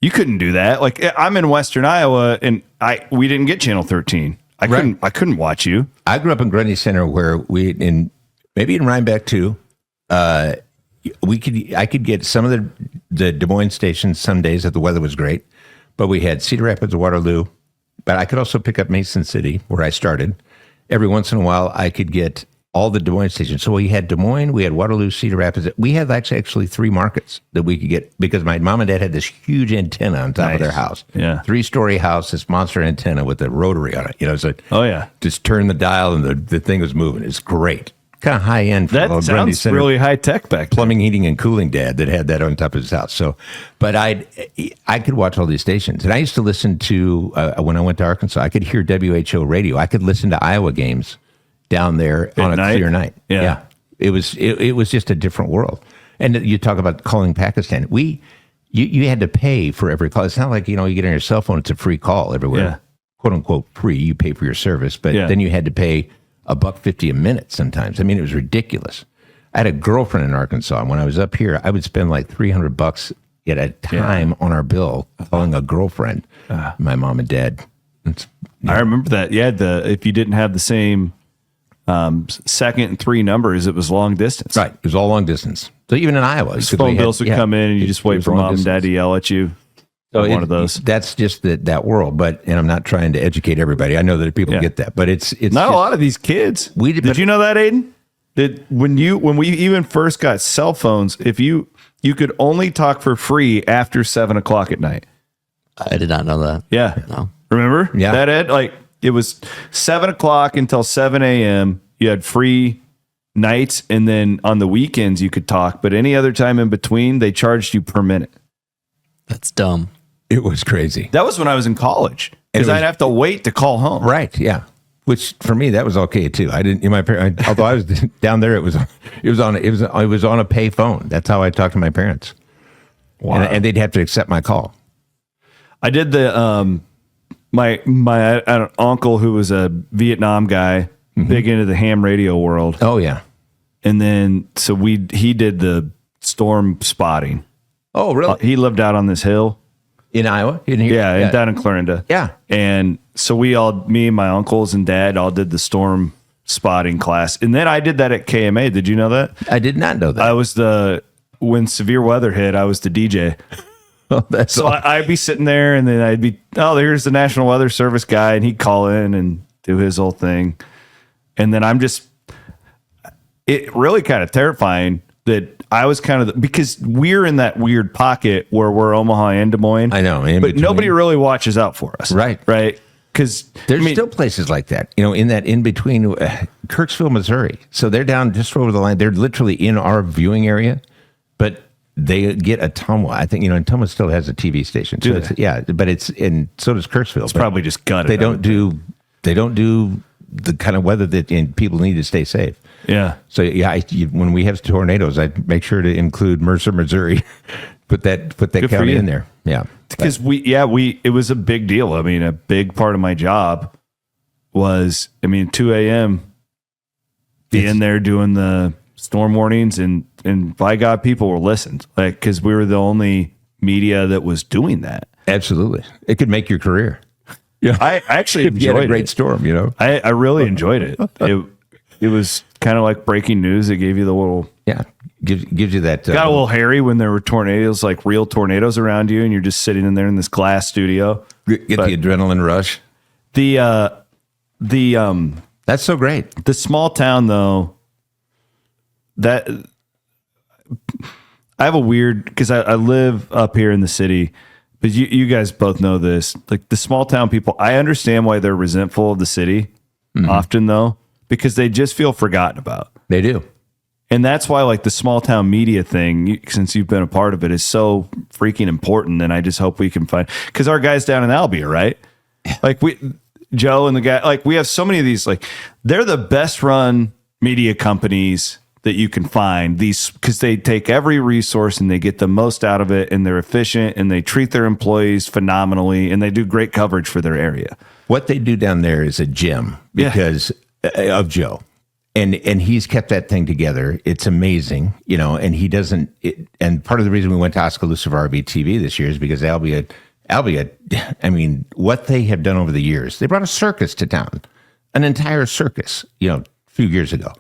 you couldn't do that. Like, I'm in Western Iowa and we didn't get Channel 13. I couldn't watch you. I grew up in Grundy Center, where maybe in Rhinebeck too. I could get some of the Des Moines stations some days if the weather was great, but we had Cedar Rapids, Waterloo. But I could also pick up Mason City, where I started. Every once in a while, I could get all the Des Moines stations. So we had Des Moines, we had Waterloo, Cedar Rapids. We had actually 3 markets that we could get, because my mom and dad had this huge antenna on top of their house. Yeah. 3-story house, this monster antenna with a rotary on it. So just turn the dial and the thing was moving. It's great. Kind of high end. That sounds really high tech back then. Plumbing, heating, and cooling dad that had that on top of his house. So, but I could watch all these stations, and I used to listen to when I went to Arkansas. I could hear WHO radio. I could listen to Iowa games down there on a clear night. Yeah. It was just a different world. And you talk about calling Pakistan. You had to pay for every call. It's not like, you get on your cell phone, it's a free call everywhere. Quote unquote free. You pay for your service, but then you had to pay $1.50 a minute sometimes. I mean, it was ridiculous. I had a girlfriend in Arkansas, and when I was up here, I would spend like $300 at a time on our bill calling a girlfriend. My mom and dad. I remember that. Yeah, if you didn't have the same second and 3 numbers, it was long distance. Right, it was all long distance. So even in Iowa, phone bills would come in, and you just wait for mom and dad to yell at you. So one of those. That's just that world. And I'm not trying to educate everybody. I know that people get that, but it's not a lot of these kids. Did you know that, Aiden? That when we even first got cell phones, if you could only talk for free after 7:00 at night. I did not know that. Yeah. No. Remember? Yeah. That, Ed? Like, It was 7 o'clock until 7 a.m. You had free nights, and then on the weekends you could talk, but any other time in between, they charged you per minute. That's dumb. It was crazy. That was when I was in college, because I'd have to wait to call home. Right, yeah. Which for me, that was okay too. I didn't. My parents, although I was down there, it was on a pay phone. That's how I talked to my parents. Wow. And they'd have to accept my call. I did the my uncle, who was a Vietnam guy, big into the ham radio world. Oh yeah. And then so he did the storm spotting. Oh really? He lived out on this hill in Iowa. Yeah, down in Clarinda. Yeah. And so me and my uncles and dad all did the storm spotting class. And then I did that at KMA. Did you know that? I did not know that. I was when severe weather hit, I was the DJ. Oh, that's so I'd be sitting there, and then I'd be, here's the National Weather Service guy, and he'd call in and do his whole thing. And then it really kind of terrifying that I was kind of, because we're in that weird pocket where we're Omaha and Des Moines. I know. But nobody really watches out for us. Right. Right. Because there's still places like that, in that in between, Kirksville, Missouri. So they're down just over the line. They're literally in our viewing area, but they get Ottumwa. I think, Ottumwa still has a TV station. So so does Kirksville. It's probably just gutted. They don't do the kind of weather that people need to stay safe. Yeah. So when we have tornadoes, I make sure to include Mercer, Missouri. put that county in there. Yeah. Because it was a big deal. I mean, a big part of my job was, 2 a.m. being there doing the storm warnings, and by God, people were listened, because we were the only media that was doing that. Absolutely. It could make your career. Yeah. I actually enjoyed a great storm, I really enjoyed it. It was kind of like breaking news. It gave you the little... Yeah. Gives you that... got a little hairy when there were tornadoes, like real tornadoes around you, and you're just sitting in there in this glass studio. Get the adrenaline rush. That's so great. The small town, though, that... I have a weird... Because I live up here in the city, but you guys both know this. Like, the small town people, I understand why they're resentful of the city, often, though, because they just feel forgotten about. They do. And that's why, like, the small town media thing, since you've been a part of it, is so freaking important. And I just hope we can find, because our guys down in Albia, right? Like, Joe and the guy, like, we have so many of these, like, they're the best run media companies that you can find, these, because they take every resource and they get the most out of it, and they're efficient, and they treat their employees phenomenally, and they do great coverage for their area. What they do down there is a gem because of Joe. And he's kept that thing together. It's amazing, and he doesn't. And part of the reason we went to Oskaloosa for RVTV this year is because Albia, I mean, what they have done over the years, they brought a circus to town, an entire circus, a few years ago.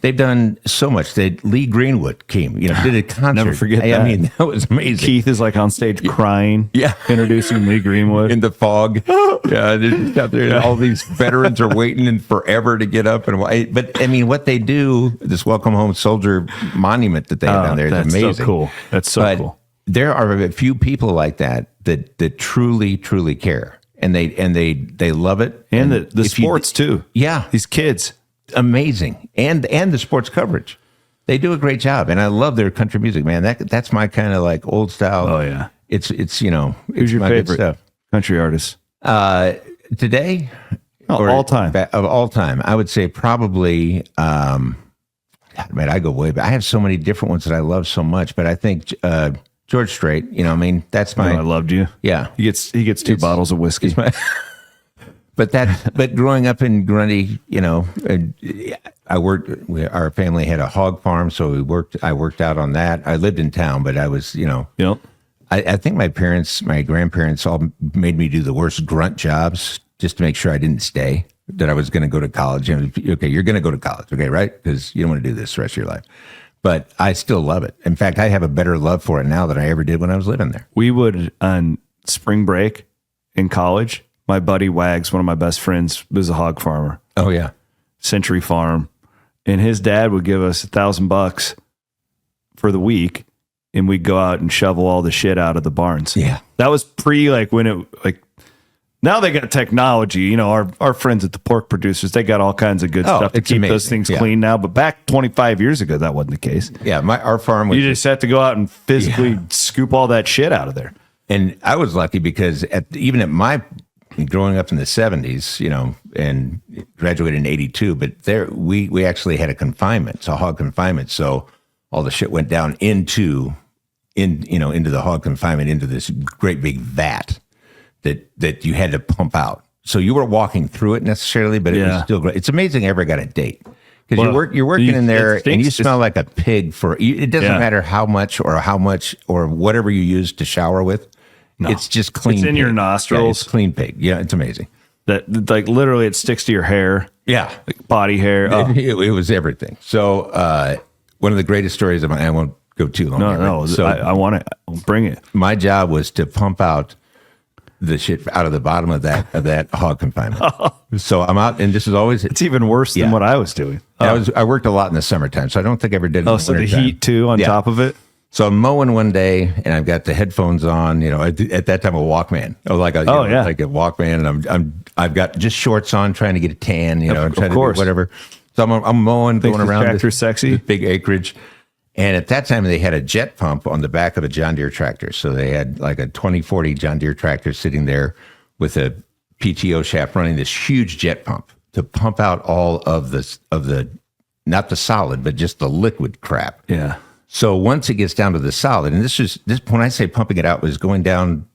They've done so much. Lee Greenwood came, did a concert. Never forget that. I mean, that was amazing. Keith is like on stage crying, introducing Lee Greenwood in the fog. Out there, all these veterans are waiting and forever to get up. But I mean, what they do, this Welcome Home Soldier monument that they have down there is amazing. So cool. That's so cool. There are a few people like that truly, truly care, and they love it, and the sports too. Yeah, these kids. Amazing, and the sports coverage, they do a great job, and I love their country music, man. That's my kind of like old style. Oh yeah, it's who's your favorite country artist today? All time of all time, I would say probably. Man, I go way back. I have so many different ones that I love so much, but I think George Strait. That's my. I loved you. Yeah, he gets two bottles of whiskey. But growing up in Grundy, I worked. Our family had a hog farm, so I worked out on that. I lived in town, but I was, Yep. I think my grandparents all made me do the worst grunt jobs just to make sure I didn't stay. That I was going to go to college. Okay, you're going to go to college, okay, right? Because you don't want to do this the rest of your life. But I still love it. In fact, I have a better love for it now than I ever did when I was living there. We would on spring break in college. My buddy Wags, one of my best friends, was a hog farmer. Oh yeah, Century Farm, and his dad would give us $1,000 for the week, and we'd go out and shovel all the shit out of the barns. Yeah, that was when Now they got technology. You know, our friends at the pork producers, they got all kinds of good stuff to keep those things clean now. But back 25 years ago, that wasn't the case. Yeah, our farm was... You just had to go out and physically scoop all that shit out of there. And I was lucky because even at my... growing up in the 70s, you know, and graduated in 82, but there we actually had a hog confinement. So all the shit went down into the hog confinement, into this great big vat that you had to pump out. So you were walking through it necessarily, but it was still great. It's amazing I ever got a date. Because you're working in there and you smell like a pig it doesn't matter how much or whatever you use to shower with. No. It's just clean. It's in your nostrils. Yeah, it's clean pig. Yeah, it's amazing. That like literally it sticks to your hair. Yeah, like body hair. Oh. It was everything. So one of the greatest stories of I won't go too long. No. So I want it. I'll bring it. My job was to pump out the shit out of the bottom of that hog confinement. So I'm out, and this is always it's even worse than what I was doing. I worked a lot in the summertime, so I don't think I ever did. So the heat too on top of it. So I'm mowing one day, and I've got the headphones on. You know, at that time a Walkman, like a Walkman, and I've got just shorts on, trying to get a tan. You know, and trying to do whatever. So I'm mowing, going around this big acreage, and at that time they had a jet pump on the back of a John Deere tractor. So they had like a 2040 John Deere tractor sitting there with a PTO shaft running this huge jet pump to pump out all of the not the solid, but just the liquid crap. Yeah. So once it gets down to the solid, and this when I say pumping it out, was going down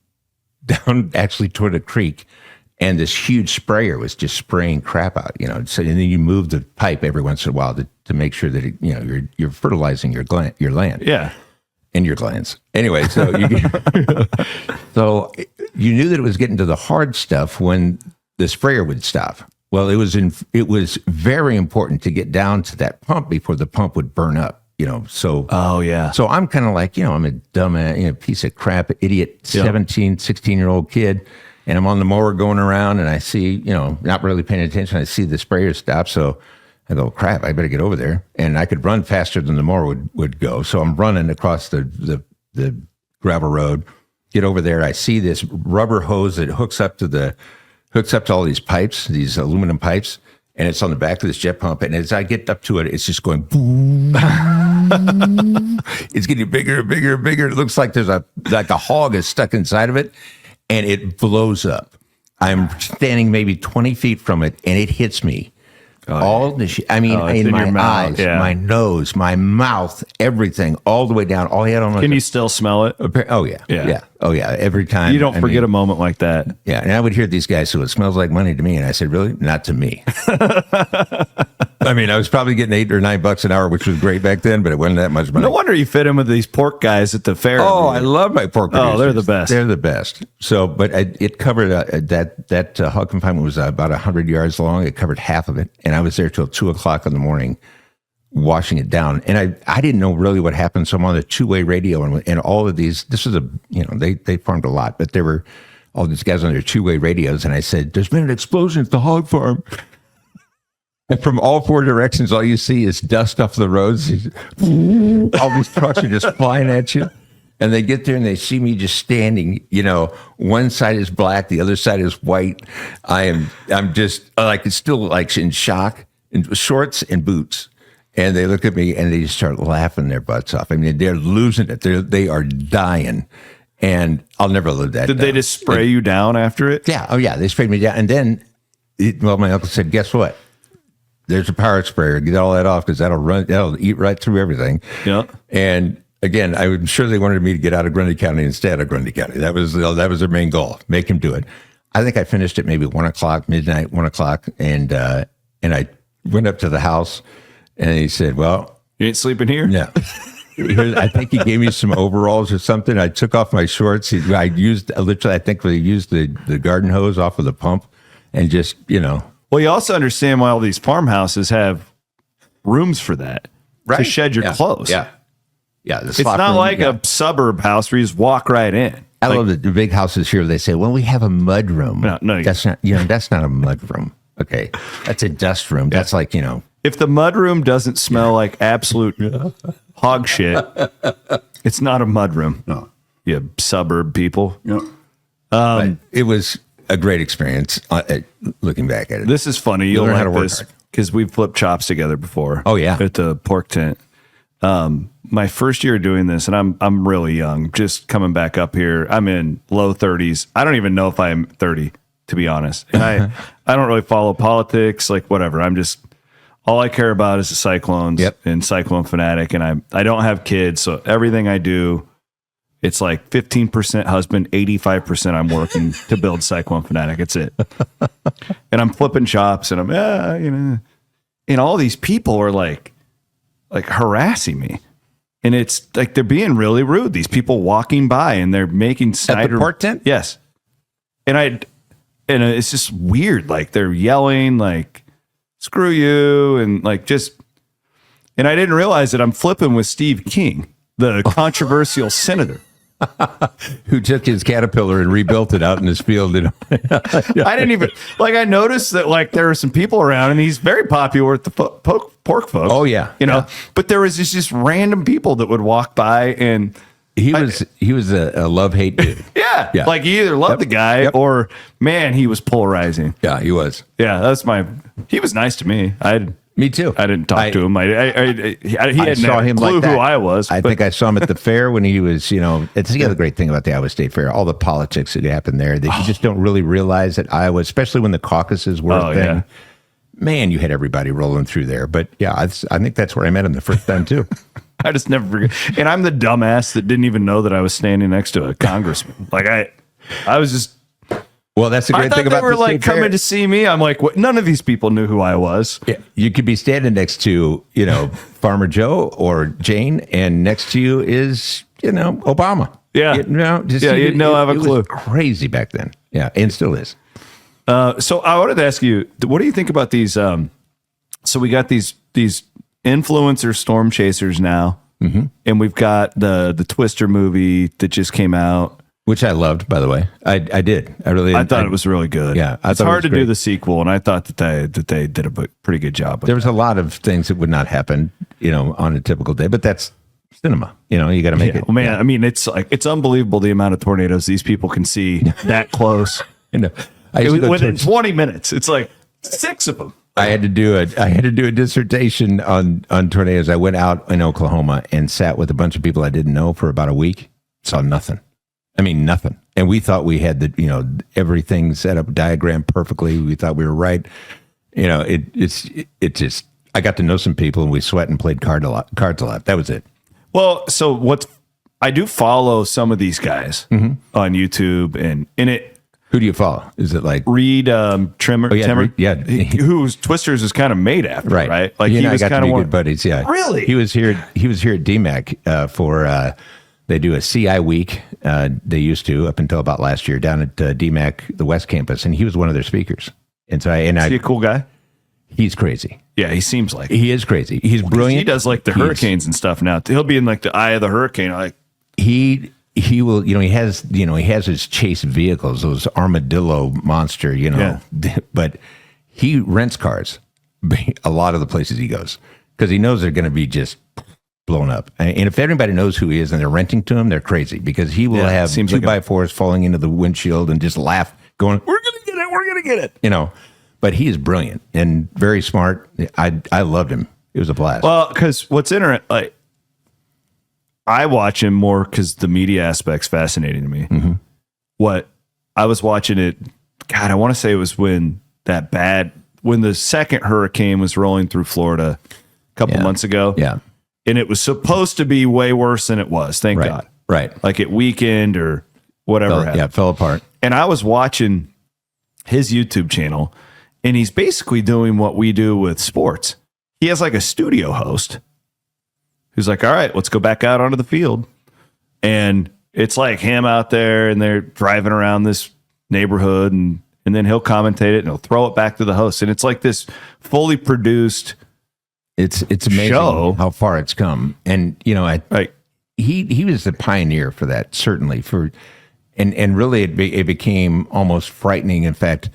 actually toward a creek, and this huge sprayer was just spraying crap out, you know. So and then you move the pipe every once in a while to make sure that you're fertilizing your land, and your glands. Anyway, so so you knew that it was getting to the hard stuff when the sprayer would stop. Well, it was very important to get down to that pump before the pump would burn up. You know, so so I'm kind of like, I'm a dumb, piece of crap, idiot, 16-year-old kid, and I'm on the mower going around, and I see, not really paying attention. I see the sprayer stop, so I go, crap, I better get over there, and I could run faster than the mower would go. So I'm running across the gravel road, get over there. I see this rubber hose that hooks up to all these pipes, these aluminum pipes. And it's on the back of this jet pump. And as I get up to it, it's just going boom. It's getting bigger and bigger and bigger. It looks like there's a hog is stuck inside of it, and it blows up. I'm standing maybe 20 feet from it, and it hits me. All the shit. I mean, in my eyes, my nose, my mouth, everything, all the way down. All he had on. Can you still smell it? Oh yeah. Oh yeah. Every time. You don't forget a moment like that. Yeah, and I would hear these guys, so it smells like money to me, and I said, really? Not to me. I mean, I was probably getting $8 or $9 an hour, which was great back then, but it wasn't that much money. No wonder you fit in with these pork guys at the fair. Oh, I love my pork producers. Oh, they're the best. They're the best. So, but it covered that hog confinement was about 100 yards long. It covered half of it, and I was there till 2:00 in the morning, washing it down. And I didn't know really what happened, so I'm on a two-way radio, and all of these. This was they farmed a lot, but there were all these guys on their two-way radios, and I said, "There's been an explosion at the hog farm." And from all four directions, all you see is dust off the roads. All these trucks are just flying at you. And they get there and they see me just standing, one side is black, the other side is white. I'm just like, it's still like in shock, in shorts and boots. And they look at me and they just start laughing their butts off. I mean, they're losing it. They are dying. And I'll never live that down. Did they just spray you down after it? Yeah. Oh yeah. They sprayed me down. And then, my uncle said, guess what? There's a power sprayer. Get all that off because that'll eat right through everything. Yeah. And again, I'm sure they wanted me to get out of Grundy County instead of Grundy County. That was their main goal. Make him do it. I think I finished at maybe 1:00, midnight, 1:00, and I went up to the house, and he said, "Well, you ain't sleeping here." No. I think he gave me some overalls or something. I took off my shorts. I used the garden hose off of the pump, and just Well, you also understand why all these farmhouses have rooms for that, right? To shed your clothes. Yeah. Yeah. It's not like a suburb house where you just walk right in. I love the big houses here. They say, well, we have a mud room. No, that's not, that's not a mud room. Okay. That's a dust room. That's like, If the mud room doesn't smell like absolute hog shit, it's not a mud room. No. You suburb people. Yeah. It was a great experience looking back at it. This is funny. You'll learn how to work hard because we've flipped chops together before. Oh yeah, at the pork tent. My first year doing this, and I'm really young, just coming back up here. I'm in low 30s. I don't even know if I'm 30, to be honest. And I don't really follow politics, like whatever. I'm just, all I care about is the Cyclones and Cyclone fanatic. And I don't have kids, so everything I do, it's like 15% husband, 85% I'm working to build Cyclone fanatic. It's it. And I'm flipping chops, and I'm and all these people are like harassing me. And it's like they're being really rude. These people walking by and they're making Snyder at the pork tent. Yes, and it's just weird. Like they're yelling, like "screw you," and like just. And I didn't realize that I'm flipping with Steve King, the controversial senator, who took his Caterpillar and rebuilt it out in his field. I didn't even I noticed that like there were some people around, and he's very popular with the pork folks. Oh yeah, But there was just random people that would walk by, and he was a love-hate dude. Yeah. Like you either loved the guy or man, he was polarizing. Yeah, he was. Yeah, he was nice to me. Me too. I didn't talk to him. He hadn't saw him clue like that. who I was. I think I saw him at the fair when he was, it's the other great thing about the Iowa State Fair, all the politics that happened there that you just don't really realize that Iowa, especially when the caucuses were a thing. Yeah. Man, you had everybody rolling through there. But yeah, I think that's where I met him the first time too. I just never forget. And I'm the dumbass that didn't even know that I was standing next to a congressman. Like I was just. Well, that's the great thing about they were like coming to see me. I'm like, what? None of these people knew who I was. Yeah, you could be standing next to, Farmer Joe or Jane, and next to you is, Obama. Yeah. You didn't have a clue. It was crazy back then. Yeah, and still is. So I wanted to ask you, what do you think about these? So we got these influencer storm chasers now, and we've got the Twister movie that just came out. Which I loved, by the way. I did. I thought it was really good. Yeah, it's hard to do the sequel, and I thought that they did a pretty good job. There was a lot of things that would not happen, on a typical day, but that's cinema. You got to make it. Well, man, I mean, it's unbelievable the amount of tornadoes these people can see that close. Within 20 minutes, it's like 6 of them. I had to do a dissertation on tornadoes. I went out in Oklahoma and sat with a bunch of people I didn't know for about a week. Saw nothing. I mean, nothing. And we thought we had everything set up, diagram perfectly. We thought we were right. It just, I got to know some people, and we sweat and played cards a lot. That was it. Well, so I do follow some of these guys on YouTube, and in it. Who do you follow? Is it like Reed Trimmer? Oh, yeah, Timmer? Yeah. Whose Twisters is kind of made after, right? Like he was kind of good buddies. Yeah. Really? He was here at DMAC for. They do a CI week. They used to up until about last year down at DMAC, the West Campus, and he was one of their speakers. And so, is he a cool guy? He's crazy. Yeah, he seems like he is crazy. He's brilliant. He does like the hurricanes and stuff now. He'll be in like the eye of the hurricane. Like he will. He has his chase vehicles, those armadillo monster. But he rents cars a lot of the places he goes because he knows they're going to be just blown up. And if everybody knows who he is and they're renting to him, they're crazy because he will have 2x4s falling into the windshield and just laugh going, "We're going to get it. We're going to get it." But he is brilliant and very smart. I loved him. It was a blast. Well, because what's interesting, like I watch him more because the media aspect's fascinating to me. Mm-hmm. What I was watching it, God, I want to say it was when the second hurricane was rolling through Florida a couple months ago. Yeah. And it was supposed to be way worse than it was. Thank God. Right. Like it weakened or whatever. It fell apart. And I was watching his YouTube channel, and he's basically doing what we do with sports. He has like a studio host who's like, all right, let's go back out onto the field. And it's like him out there, and they're driving around this neighborhood, and then he'll commentate it, and he'll throw it back to the host. And it's like this fully produced It's amazing how far it's come. And, he was the pioneer for that, certainly. And really it became almost frightening. In fact,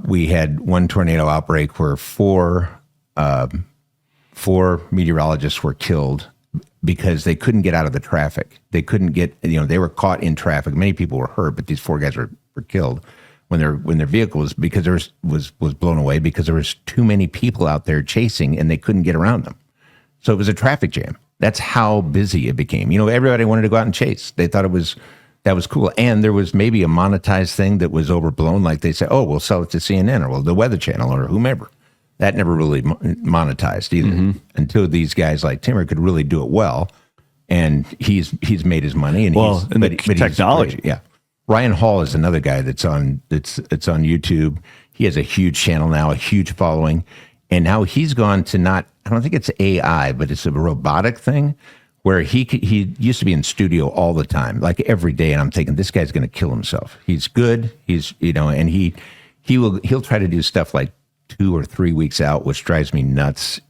we had one tornado outbreak where four meteorologists were killed because they couldn't get out of the traffic. They couldn't get, they were caught in traffic. Many people were hurt, but these 4 guys were killed when their vehicle was, because there was blown away because there was too many people out there chasing and they couldn't get around them. So it was a traffic jam. That's how busy it became. Everybody wanted to go out and chase. They thought that was cool. And there was maybe a monetized thing that was overblown. Like they said, oh, we'll sell it to CNN or the Weather Channel or whomever. That never really monetized either until these guys like Timmer could really do it well. And he's made his money. And the technology. Yeah. Ryan Hall is another guy it's on YouTube. He has a huge channel now, a huge following. And now he's gone to I don't think it's AI, but it's a robotic thing where he used to be in studio all the time, like every day. And I'm thinking, this guy's going to kill himself. He's good. He's, and he'll try to do stuff like 2 or 3 weeks out, which drives me nuts,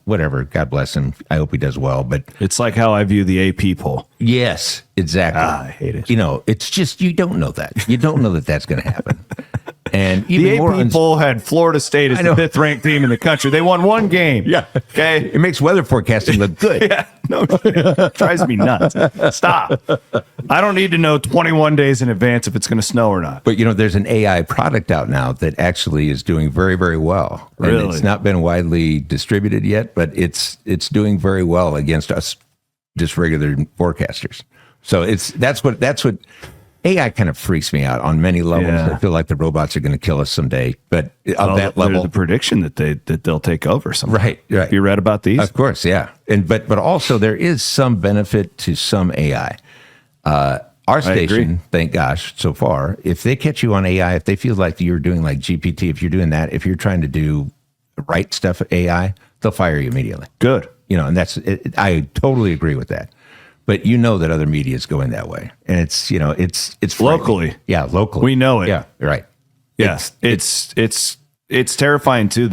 whatever. God bless him. I hope he does well, but it's like how I view the AP poll. Yes, exactly. I hate it. It's just, you don't know that. You don't know that that's going to happen. And even the AP poll had Florida State as the 5th ranked team in the country. They won 1 game. Yeah. Okay. It makes weather forecasting look good. Yeah. No, it drives me nuts. Stop. I don't need to know 21 days in advance if it's going to snow or not. But there's an AI product out now that actually is doing very, very well. Really? And it's not been widely distributed yet, but it's doing very well against us, just regular forecasters. So that's what AI kind of freaks me out on many levels. Yeah. I feel like the robots are going to kill us someday. But on that level, the prediction that they'll take over someday. Right. Have you read about these? Of course, yeah. And but also there is some benefit to some AI. Our station, thank gosh, so far, if they catch you on AI, if they feel like you're doing like GPT, if you're doing that, if you're trying to do right stuff at AI, they'll fire you immediately. Good. And that's I totally agree with that. But that other media is going that way, and it's locally. Yeah, locally. We know it. Yeah, right. Yes, it's terrifying too.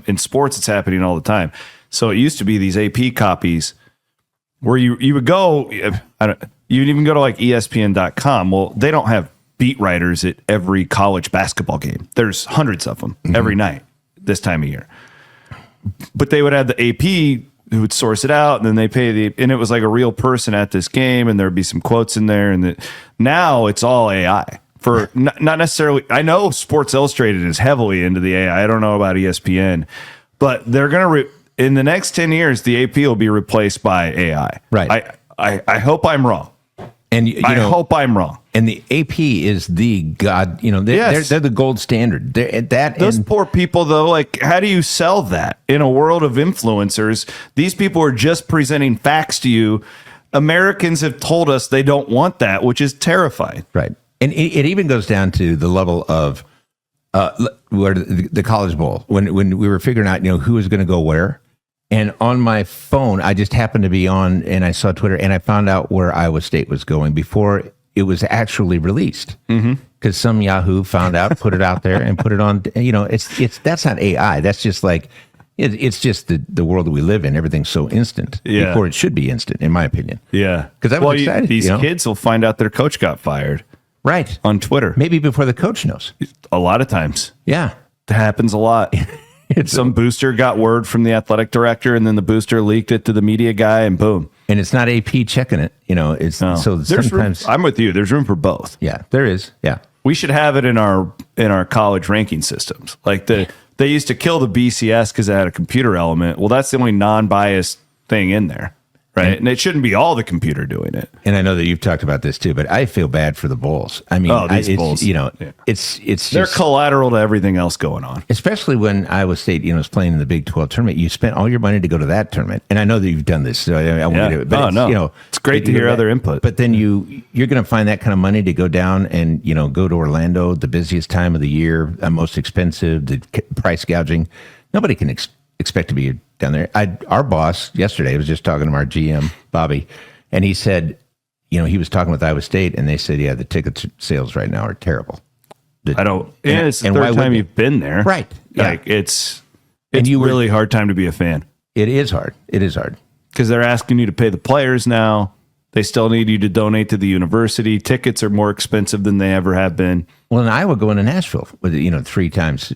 In sports, it's happening all the time. So it used to be these AP copies where you would go. You would even go to like ESPN.com. Well, they don't have beat writers at every college basketball game. There's hundreds of them every night this time of year. But they would have the AP who would source it out, and then they pay and it was like a real person at this game, and there'd be some quotes in there. And now it's all AI for not necessarily. I know Sports Illustrated is heavily into the AI. I don't know about ESPN, but they're going to, in the next 10 years, the AP will be replaced by AI. Right. I hope I'm wrong. And I hope I'm wrong. And the AP is the god. They're the gold standard. Those poor people, though. Like, how do you sell that in a world of influencers? These people are just presenting facts to you. Americans have told us they don't want that, which is terrifying. Right. And it even goes down to the level of where the College Bowl, when we were figuring out who was going to go where. And on my phone, I just happened to be on, and I saw Twitter, and I found out where Iowa State was going before it was actually released. Because some Yahoo found out, put it out there, and put it on. That's not AI. That's just like it's just the world that we live in. Everything's so instant. Yeah. Before it should be instant, in my opinion. Yeah. Because I was excited. These kids will find out their coach got fired. Right. On Twitter. Maybe before the coach knows. A lot of times. Yeah. That happens a lot. Some booster got word from the athletic director, and then the booster leaked it to the media guy, and boom. And it's not AP checking it. So sometimes I'm with you. There's room for both. Yeah, there is. Yeah. We should have it in our college ranking systems. Like they used to kill the BCS because it had a computer element. Well, that's the only non-biased thing in there. Right. And it shouldn't be all the computer doing it. And I know that you've talked about this too, but I feel bad for the Bulls. I mean, these Bulls, it's they're just collateral to everything else going on. Especially when Iowa State, was playing in the Big 12 tournament. You spent all your money to go to that tournament. And I know that you've done this, so I want to do it. But it's great to hear other input. But then you're going to find that kind of money to go down and, go to Orlando, the busiest time of the year, most expensive, the price gouging. Nobody can expect to be down there. Our boss yesterday was just talking to our GM, Bobby, and he said, he was talking with Iowa State, and they said, the ticket sales right now are terrible. It's the third time you've been there. Right. Yeah. Like it's really hard time to be a fan. It is hard. It is hard. Because they're asking you to pay the players now. They still need you to donate to the university. Tickets are more expensive than they ever have been. Well, in Iowa, going to Nashville with 3 times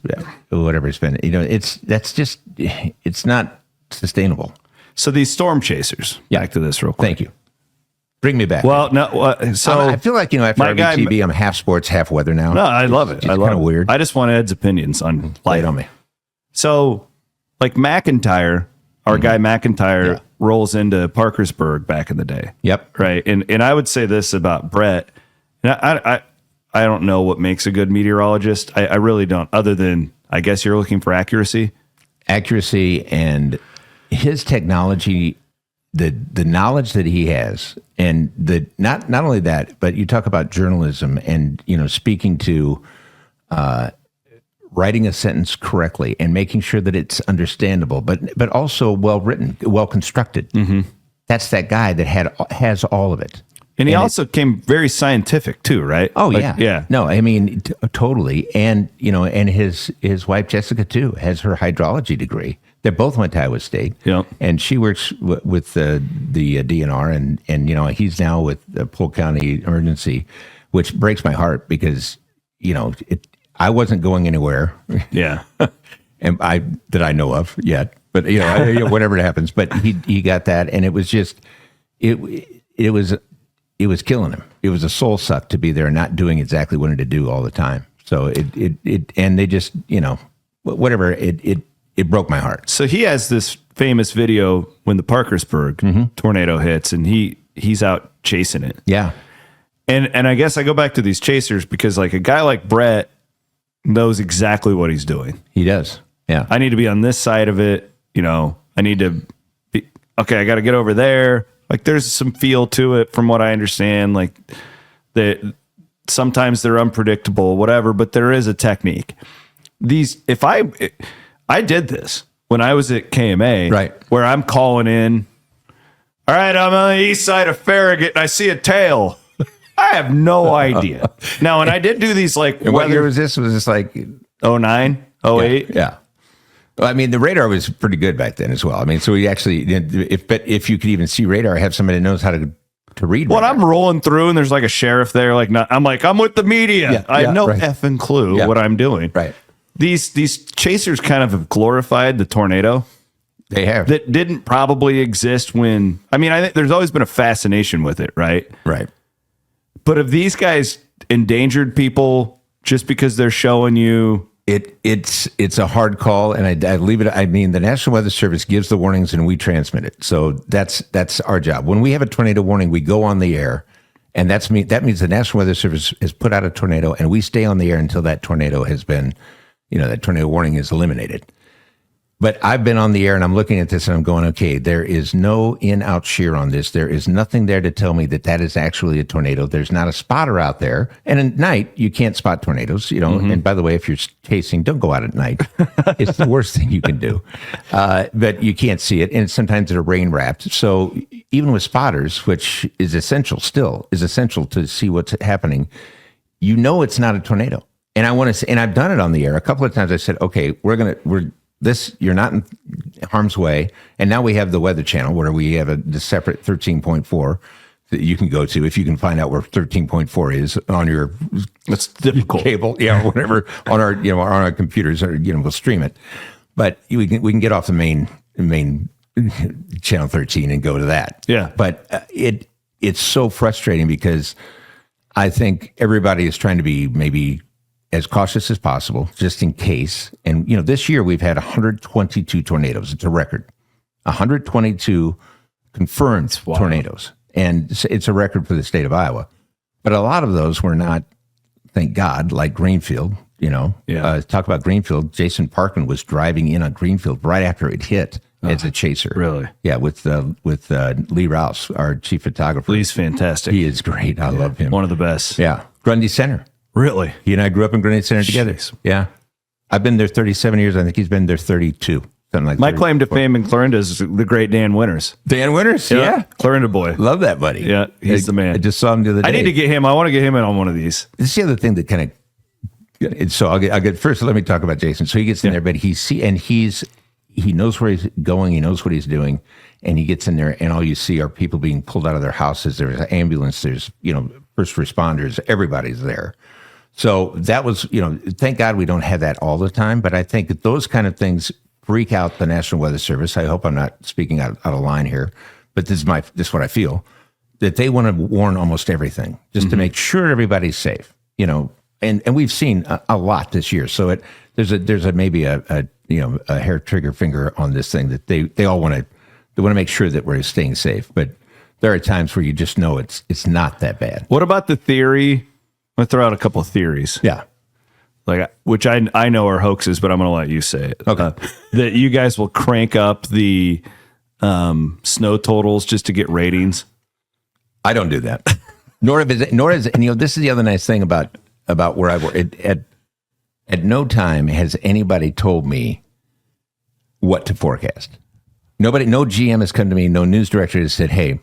whatever it's been. It's not sustainable. So these storm chasers. Yeah. Back to this real quick. Thank you. Bring me back. Well, no. So I feel like, after RVTV, I'm half sports, half weather now. No, I love it. I love kind of weird. I just want Ed's opinions on Lay it on me. So, like McIntyre, our guy McIntyre rolls into Parkersburg back in the day. Yep. Right. And I would say this about Brett. And I don't know what makes a good meteorologist. I really don't, other than I guess you're looking for accuracy. Accuracy and his technology, the knowledge that he has, and the not only that, but you talk about journalism and speaking to writing a sentence correctly and making sure that it's understandable, but also well written, well constructed. Mm-hmm. That's that guy that has all of it. And he also came very scientific too, right? Oh, like, yeah. No, I mean, totally. And, and his wife, Jessica, too, has her hydrology degree. They both went to Iowa State. Yep. And she works with the DNR, and he's now with the Polk County Emergency, which breaks my heart because, I wasn't going anywhere. Yeah. And that I know of yet, but, whatever happens. But he got that, and it was just, it was killing him. It was a soul suck to be there and not doing exactly what he wanted to do all the time. So and they just, whatever, it broke my heart. So he has this famous video when the Parkersburg tornado hits and he's out chasing it. Yeah. And I guess I go back to these chasers because like a guy like Brett knows exactly what he's doing. He does. Yeah. I need to be on this side of it. I need to be, okay, I got to get over there. Like there's some feel to it from what I understand. Like that sometimes they're unpredictable, whatever, but there is a technique. I did this when I was at KMA, right? Where I'm calling in. All right, I'm on the east side of Farragut and I see a tail. I have no idea. Now, and I did do these like. What year was this? Was this like 09, 08? Yeah. Well, I mean, the radar was pretty good back then as well. I mean, so we actually, if you could even see radar, have somebody that knows how to read radar. Well, I'm rolling through and there's like a sheriff there. I'm with the media. Yeah, I have no effing clue what I'm doing. Right. These chasers kind of have glorified the tornado. They have. That didn't probably exist when, I think there's always been a fascination with it, right? Right. But have these guys endangered people just because they're showing you? It's a hard call, and I leave it. I mean, the National Weather Service gives the warnings, and we transmit it. So that's our job. When we have a tornado warning, we go on the air, and that means the National Weather Service has put out a tornado, and we stay on the air until that tornado has been, that tornado warning is eliminated. But I've been on the air and I'm looking at this and I'm going, okay, there is no in-out shear on this. There is nothing there to tell me that is actually a tornado. There's not a spotter out there. And at night, you can't spot tornadoes, And by the way, if you're chasing, don't go out at night. It's the worst thing you can do. But you can't see it. And sometimes they're rain wrapped. So even with spotters, which is essential to see what's happening, it's not a tornado. And I want to say, and I've done it on the air a couple of times. I said, okay, you're not in harm's way. And now we have the Weather Channel where we have the separate 13.4 that you can go to if you can find out where 13.4 is on your that's difficult cable, whatever on our computers, or we'll stream it. But we can get off the main channel 13 and go to that. Yeah. But it's so frustrating because I think everybody is trying to be maybe as cautious as possible, just in case. And, this year we've had 122 tornadoes. It's a record. 122 confirmed tornadoes. And it's a record for the state of Iowa. But a lot of those were not, thank God, like Greenfield, talk about Greenfield. Jason Parkin was driving in on Greenfield right after it hit as a chaser. Really? Yeah, with Lee Rouse, our chief photographer. Lee's fantastic. He is great. I love him. One of the best. Yeah. Grundy Center. Really? He and I grew up in Grundy Center together. Yeah. I've been there 37 years. I think he's been there 32. Something like that. My claim to fame in Clarinda is the great Dan Winters. Dan Winters? Yeah. Clarinda boy. Love that buddy. Yeah, he's the man. I just saw him the other day. I need to get him. I want to get him in on one of these. This is the other thing that kind of, so I'll get first, let me talk about Jason. So he gets in there, but he knows where he's going. He knows what he's doing. And he gets in there and all you see are people being pulled out of their houses. There's an ambulance. There's, first responders. Everybody's there. So that was, thank God we don't have that all the time. But I think that those kind of things freak out the National Weather Service. I hope I'm not speaking out of line here, but this is what I feel. that they want to warn almost everything just to make sure everybody's safe, and we've seen a lot this year. So there's maybe a hair trigger finger on this thing that they all want to make sure that we're staying safe. But there are times where you just know it's not that bad. What about the theory? I'm going to throw out a couple of theories. Yeah. Which I know are hoaxes, but I'm going to let you say it. Okay. That you guys will crank up the snow totals just to get ratings. I don't do that. Nor is this is the other nice thing about where I work. At no time has anybody told me what to forecast. No GM has come to me, no news director has said, hey,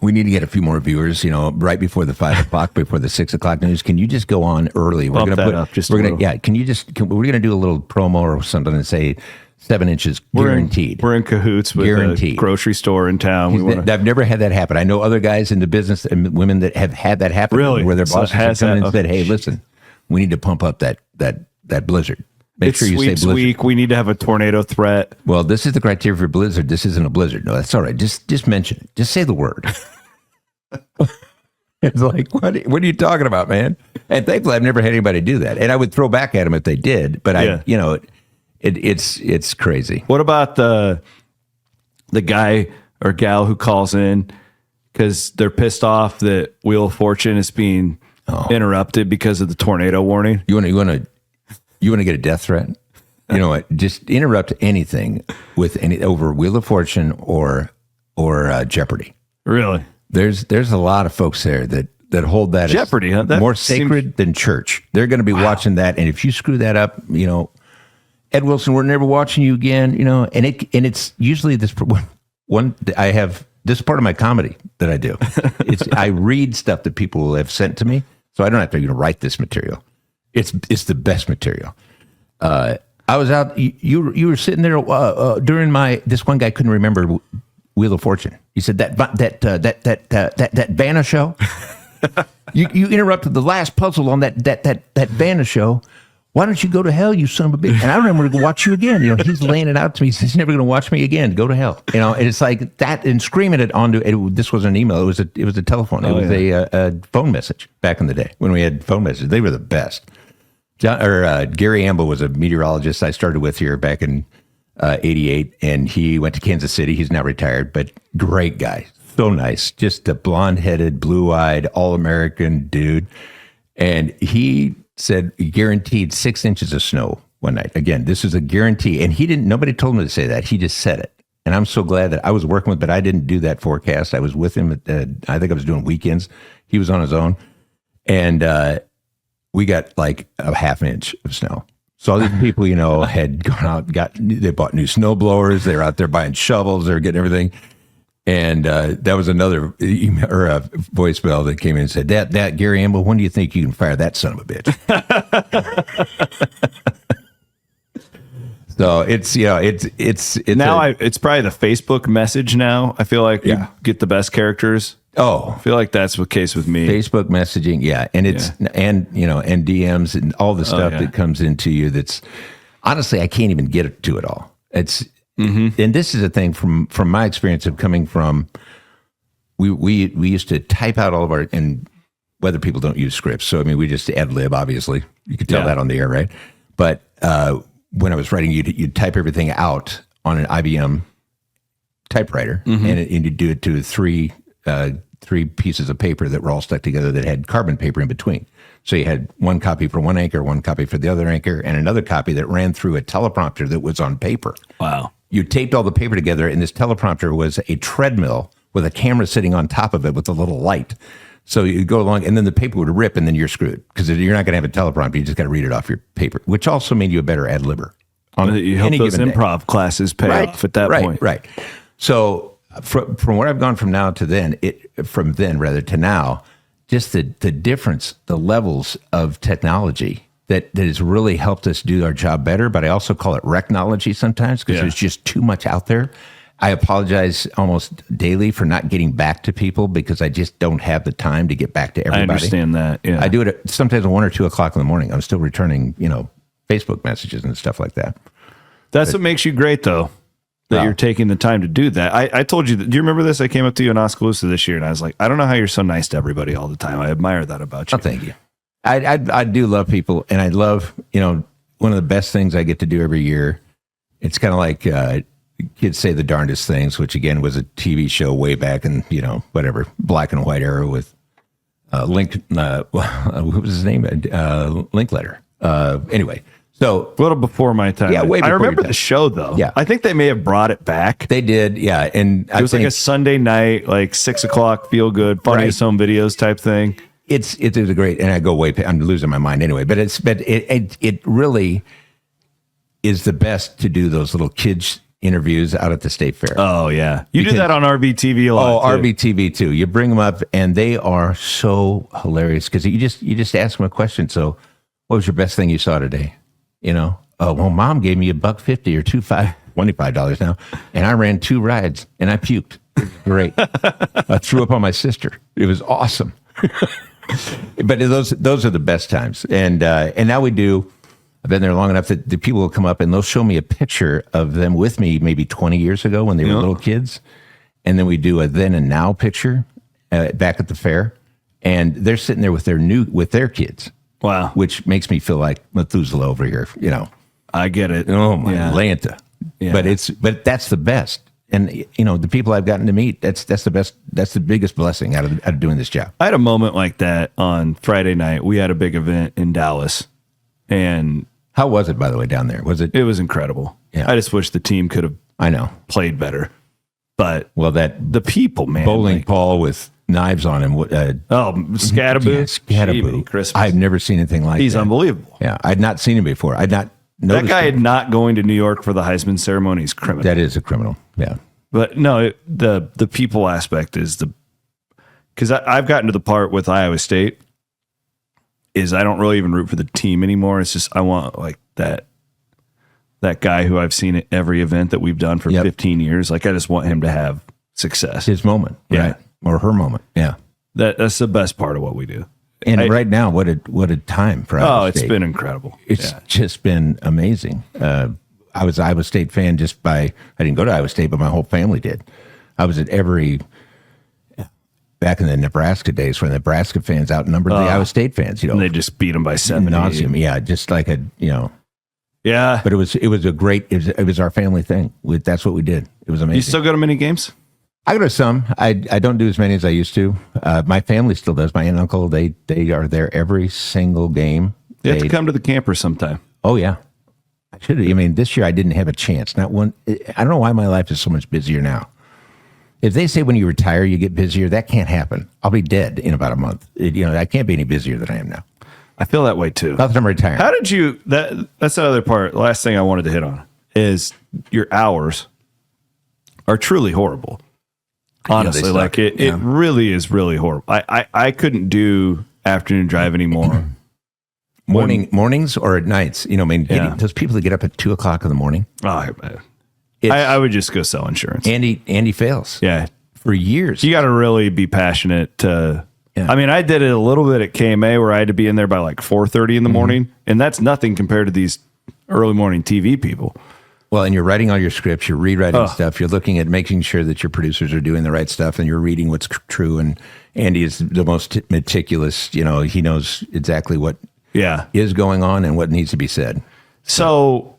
we need to get a few more viewers, right before the 5 o'clock, before the 6 o'clock news. Can you just go on early? We're going to do a little promo or something and say 7 inches guaranteed. We're in cahoots with a grocery store in town. I've never had that happen. I know other guys in the business and women that have had that happen. Really? Where their bosses have come in and said, hey, listen, we need to pump up that blizzard. Make sure you say blizzard. Week. We need to have a tornado threat. Well, this is the criteria for blizzard. This isn't a blizzard. No, that's all right. Just mention it. Just say the word. It's like, what are you talking about, man? And thankfully, I've never had anybody do that. And I would throw back at them if they did. But it's crazy. What about the guy or gal who calls in because they're pissed off that Wheel of Fortune is being interrupted because of the tornado warning? You want to get a death threat? You know what? Just interrupt anything over Wheel of Fortune or Jeopardy. Really? There's a lot of folks there that hold that Jeopardy, as more sacred than church. They're going to be watching that, and if you screw that up, Ed Wilson, we're never watching you again. And it's usually this one. I have this part of my comedy that I do. I read stuff that people have sent to me, so I don't have to write this material. It's the best material. I was out. You were sitting there during this one guy couldn't remember Wheel of Fortune. He said that Vanna show. you interrupted the last puzzle on that Vanna show. Why don't you go to hell, you son of a bitch? And I don't remember to watch you again. He's laying it out to me. He says, he's never going to watch me again. Go to hell. And it's like that, and screaming it onto it. This wasn't an email. It was a telephone. It was a phone message back in the day when we had phone messages. They were the best. Gary Amble was a meteorologist I started with here back in 88, and he went to Kansas City. He's now retired, but great guy. So nice. Just a blonde-headed, blue-eyed, all-American dude. And he said guaranteed 6 inches of snow one night. Again, this is a guarantee. And nobody told him to say that. He just said it. And I'm so glad that I was working with, but I didn't do that forecast. I was with him I think I was doing weekends. He was on his own. And we got like a half inch of snow. So all these people, had gone out, they bought new snow blowers. They were out there buying shovels. They were getting everything. And that was another email or a voicemail that came in and said, that Gary Amble, when do you think you can fire that son of a bitch? So it's it's probably the Facebook message now. I feel like you get the best characters. Oh, I feel like that's the case with me. Facebook messaging, yeah, and and DMs and all the stuff that comes into you. That's honestly, I can't even get to it all. It's and this is a thing from my experience of coming from. We used to type out all of our, and whether people don't use scripts, so we just ad lib. Obviously, you could tell that on the air, right? But when I was writing, you'd type everything out on an IBM typewriter, and you'd do it to three pieces of paper that were all stuck together that had carbon paper in between. So you had one copy for one anchor, one copy for the other anchor, and another copy that ran through a teleprompter that was on paper. Wow. You taped all the paper together, and this teleprompter was a treadmill with a camera sitting on top of it with a little light. So you go along, and then the paper would rip, and then you're screwed because you're not going to have a teleprompter. You just got to read it off your paper, which also made you a better ad-libber. You help those improv classes pay off at that point. Right. So from where I've gone from now to then, to now, just the difference, the levels of technology that has really helped us do our job better. But I also call it wrecknology sometimes because there's just too much out there. I apologize almost daily for not getting back to people because I just don't have the time to get back to everybody. I understand that. Yeah. I do it sometimes at 1 or 2 o'clock in the morning. I'm still returning, Facebook messages and stuff like that. That's what makes you great, though. that you're taking the time to do that. I told you, do you remember this? I came up to you in Oskaloosa this year and I was like, I don't know how you're so nice to everybody all the time. I admire that about you. Oh, thank you. I do love people, and I love, one of the best things I get to do every year. It's kind of like kids say the darndest things, which again was a TV show way back in, whatever, black and white era with what was his name? Linkletter. Anyway. So a little before my time. Yeah, way before I remember the show though. Yeah, I think they may have brought it back. They did. Yeah, and it was like a Sunday night, like 6 o'clock, feel good, funniest home videos type thing. It was a great, and I go way. I'm losing my mind anyway. But it really is the best to do those little kids interviews out at the state fair. Oh yeah, you do that on RVTV a lot. Oh, RVTV too. You bring them up, and they are so hilarious because you just ask them a question. So, what was your best thing you saw today? Oh, well, Mom gave me $1.50 or $25 now, and I ran 2 rides and I puked. Great. I threw up on my sister. It was awesome. But those are the best times. And now we do. I've been there long enough that the people will come up and they'll show me a picture of them with me maybe 20 years ago when they were little kids, and then we do a then and now picture back at the fair, and they're sitting there with their kids. Wow. Which makes me feel like Methuselah over here, I get it. Oh my Lanta. Yeah. But that's the best. And the people I've gotten to meet, that's the best, that's the biggest blessing out of doing this job. I had a moment like that on Friday night. We had a big event in Dallas. And how was it, by the way, down there? It was incredible. Yeah. I just wish the team could have played better. But the people, man. Bowling ball with knives on him. Scadaboo. Scadaboo. I've never seen anything like that. He's unbelievable. Yeah, I'd not seen him before. I'd not noticed. That guy had not going to New York for the Heisman ceremony is criminal. That is a criminal. Yeah. But no, the people aspect is because I've gotten to the part with Iowa State is I don't really even root for the team anymore. It's just I want like that guy who I've seen at every event that we've done for 15 years. Like I just want him to have success. His moment. Yeah. Right. Or her moment. Yeah. That's the best part of what we do. And right now, what a time for Iowa State. It's been incredible. It's just been amazing. I was an Iowa State fan I didn't go to Iowa State, but my whole family did. I was at back in the Nebraska days when the Nebraska fans outnumbered the Iowa State fans, And they just beat them by 70. Yeah, just like Yeah. But it was our family thing. That's what we did. It was amazing. You still go to many games? I go to some. I don't do as many as I used to. My family still does. My aunt and uncle, they are there every single game. You have to come to the camper sometime. Oh, yeah. I should. I mean, this year I didn't have a chance. Not one. I don't know why my life is so much busier now. If they say when you retire you get busier, that can't happen. I'll be dead in about a month. I can't be any busier than I am now. I feel that way too. Not that I'm retiring. How did you? That's the other part. The last thing I wanted to hit on is your hours are truly horrible. Honestly, it really is really horrible. I couldn't do afternoon drive anymore. Mornings or at nights? Those people that get up at 2:00 in the morning. Oh, I would just go sell insurance. Andy fails. Yeah, for years. You got to really be passionate. I mean, I did it a little bit at KMA where I had to be in there by like 4:30 in the morning, and that's nothing compared to these early morning TV people. Well, and you're writing all your scripts, you're rewriting stuff, you're looking at making sure that your producers are doing the right stuff, and you're reading what's true. And Andy is the most meticulous. He knows exactly what is going on and what needs to be said. So,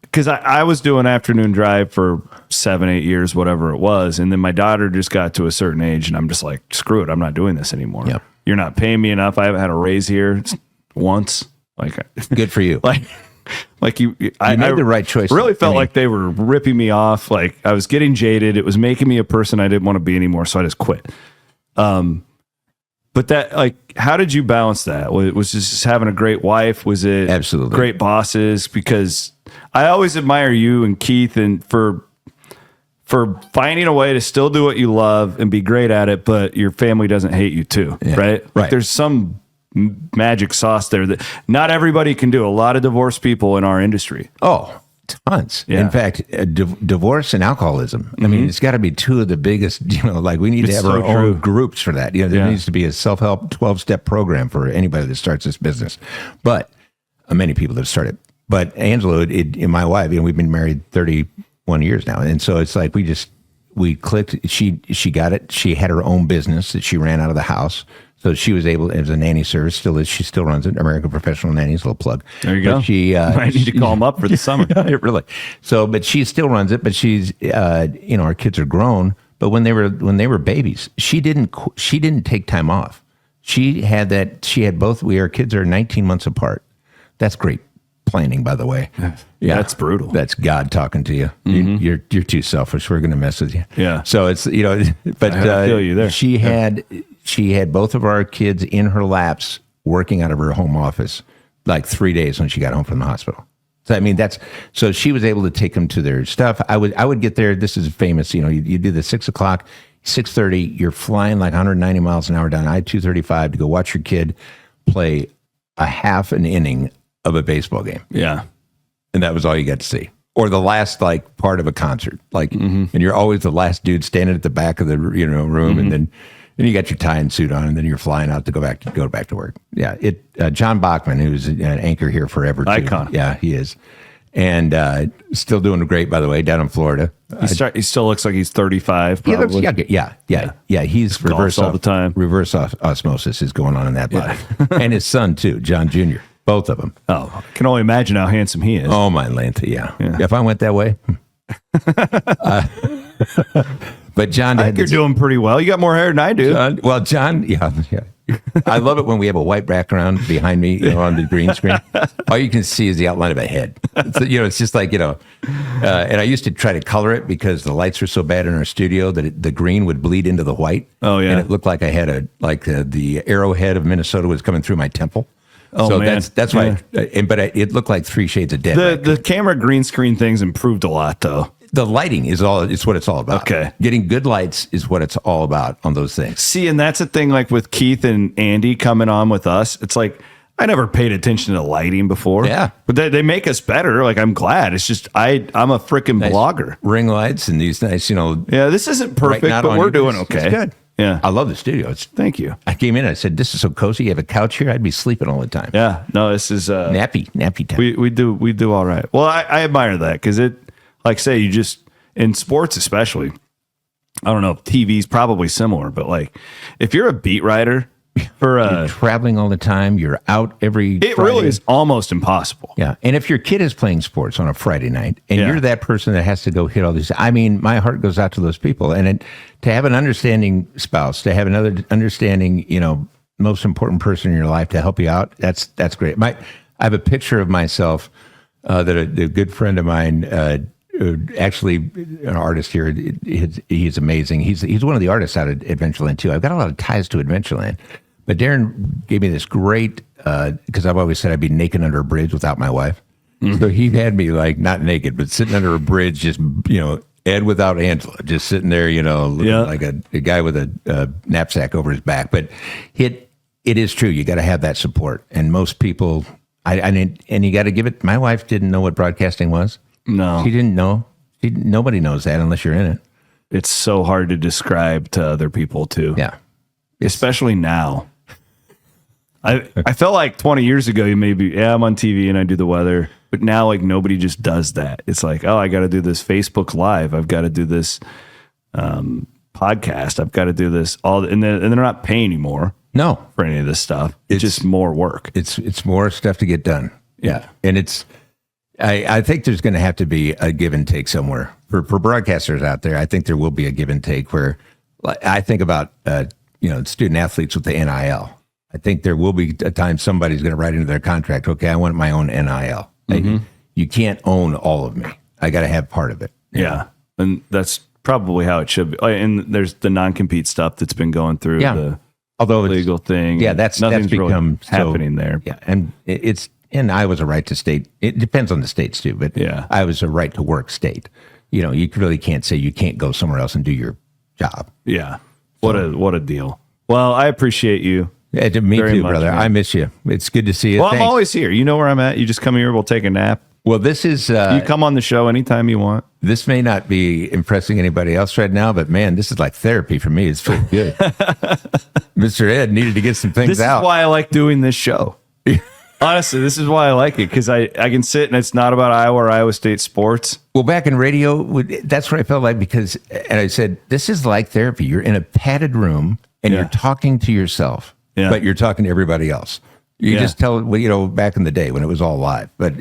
because I was doing afternoon drive for 7-8 years, whatever it was, and then my daughter just got to a certain age, and I'm just like, screw it, I'm not doing this anymore. Yep. You're not paying me enough. I haven't had a raise here once. Like, good for you. You made the right choice. Really felt like they were ripping me off. Like I was getting jaded. It was making me a person I didn't want to be anymore. So I just quit. But that, how did you balance that? Was it just having a great wife? Was it absolutely great bosses? Because I always admire you and Keith and for finding a way to still do what you love and be great at it, but your family doesn't hate you too, right? Right. There's some magic sauce there that not everybody can do. A lot of divorced people in our industry. Oh, tons. Yeah. In fact, divorce and alcoholism. Mm-hmm. I mean, it's got to be two of the biggest, we need to have our own groups for that. There needs to be a self-help 12-step program for anybody that starts this business. But many people that have started. But Angela, my wife, we've been married 30 21 years now. And so it's like we clicked. She got it. She had her own business that she ran out of the house. So she was able, as a nanny service, she still runs it. American Professional Nannies, little plug. There you go. She might need to call them up for the summer. Yeah, really. So, but she still runs it. But she's, our kids are grown. But when they were babies, she didn't take time off. She had both. Our kids are 19 months apart. That's great planning, by the way. Yeah, that's brutal. That's God talking to you. Mm-hmm. You're too selfish. We're going to mess with you. Yeah. So it's but I feel you there. She had both of our kids in her laps working out of her home office like 3 days when she got home from the hospital. So I mean so she was able to take them to their stuff. I would get there. This is famous. You do the 6 o'clock, 6:30. You're flying like 190 miles an hour down I-235 to go watch your kid play a half an inning of a baseball game. Yeah. And that was all you got to see. Or the last part of a concert. And you're always the last dude standing at the back of the room, and then you got your tie and suit on, and then you're flying out to go back to work. Yeah. John Bachman, who's an anchor here forever too. Icon. Yeah, he is. And still doing great, by the way, down in Florida. He still looks like he's 35. Probably. He looks, yeah. He's reverse all the time. Reverse osmosis is going on in that body, and his son too, John Jr. Both of them. Oh, I can only imagine how handsome he is. Oh my lanta, yeah. If I went that way. But John, I think you're doing pretty well. You got more hair than I do. John, yeah. I love it when we have a white background behind me on the green screen. All you can see is the outline of a head. It's just like, and I used to try to color it because the lights were so bad in our studio that the green would bleed into the white. Oh, yeah. And it looked like I had the arrowhead of Minnesota was coming through my temple. Oh, so man. that's why, but it looked like 3 shades of dead. The camera green screen thing's improved a lot, though. The lighting is what it's all about. Okay. Getting good lights is what it's all about on those things. See, and that's the thing, like with Keith and Andy coming on with us, it's like, I never paid attention to lighting before. Yeah. But they make us better. Like, I'm glad. It's just, I'm a freaking blogger. Ring lights and these nice, Yeah, this isn't perfect, right, but we're doing okay. It's good. Yeah. I love the studio. Thank you. I came in and I said, this is so cozy. You have a couch here. I'd be sleeping all the time. Yeah. No, this is nappy time. We do all right. Well, I admire that because it, like say, you just, in sports especially, I don't know, TV's probably similar, but like if you're a beat writer for you're traveling all the time, you're out every It Friday. really is almost impossible. Yeah. And if your kid is playing sports on a Friday night and you're that person that has to go hit all these, I mean, my heart goes out to those people. And to have an understanding spouse, to have another understanding, most important person in your life to help you out, that's great. I have a picture of myself that a good friend of mine, actually an artist here, he's amazing. He's one of the artists out at Adventureland too. I've got a lot of ties to Adventureland, but Darren gave me this great, because I've always said I'd be naked under a bridge without my wife. Mm-hmm. So he had me like not naked, but sitting under a bridge, just, Ed without Angela, just sitting there, looking like a guy with a knapsack over his back. But it is true. You got to have that support. And most people, and you got to give it, my wife didn't know what broadcasting was. No. She didn't know. Nobody knows that unless you're in it. It's so hard to describe to other people too. Yeah. Especially now. I felt like 20 years ago, I'm on TV and I do the weather, but now like nobody just does that. It's like, oh, I got to do this Facebook Live. I've got to do this podcast. I've got to do this and they're not paying anymore. No, for any of this stuff. It's just more work. It's more stuff to get done. Yeah. And I think there's going to have to be a give and take somewhere for broadcasters out there. I think there will be a give and take where I think about, student athletes with the NIL. I think there will be a time somebody's going to write into their contract, okay, I want my own NIL. Mm-hmm. You can't own all of me. I got to have part of it. Yeah. And that's probably how it should be. And there's the non-compete stuff that's been going through the legal thing. Yeah, nothing's become really happening there. Yeah. And and Iowa's a right to state. It depends on the states too, but Iowa's a right to work state. You really can't say you can't go somewhere else and do your job. Yeah. What a deal. Well, I appreciate you. Yeah, me too, brother. Man. I miss you. It's good to see you. Well, thanks. I'm always here. You know where I'm at. You just come here. We'll take a nap. Well, this is... you come on the show anytime you want. This may not be impressing anybody else right now, but man, this is like therapy for me. It's feeling good. Mr. Ed needed to get some things out. This is why I like doing this show. Honestly, this is why I like it, because I can sit and it's not about Iowa or Iowa State sports. Well, back in radio, that's what I felt like, and I said, this is like therapy. You're in a padded room and you're talking to yourself, but you're talking to everybody else. You just tell, back in the day when it was all live, but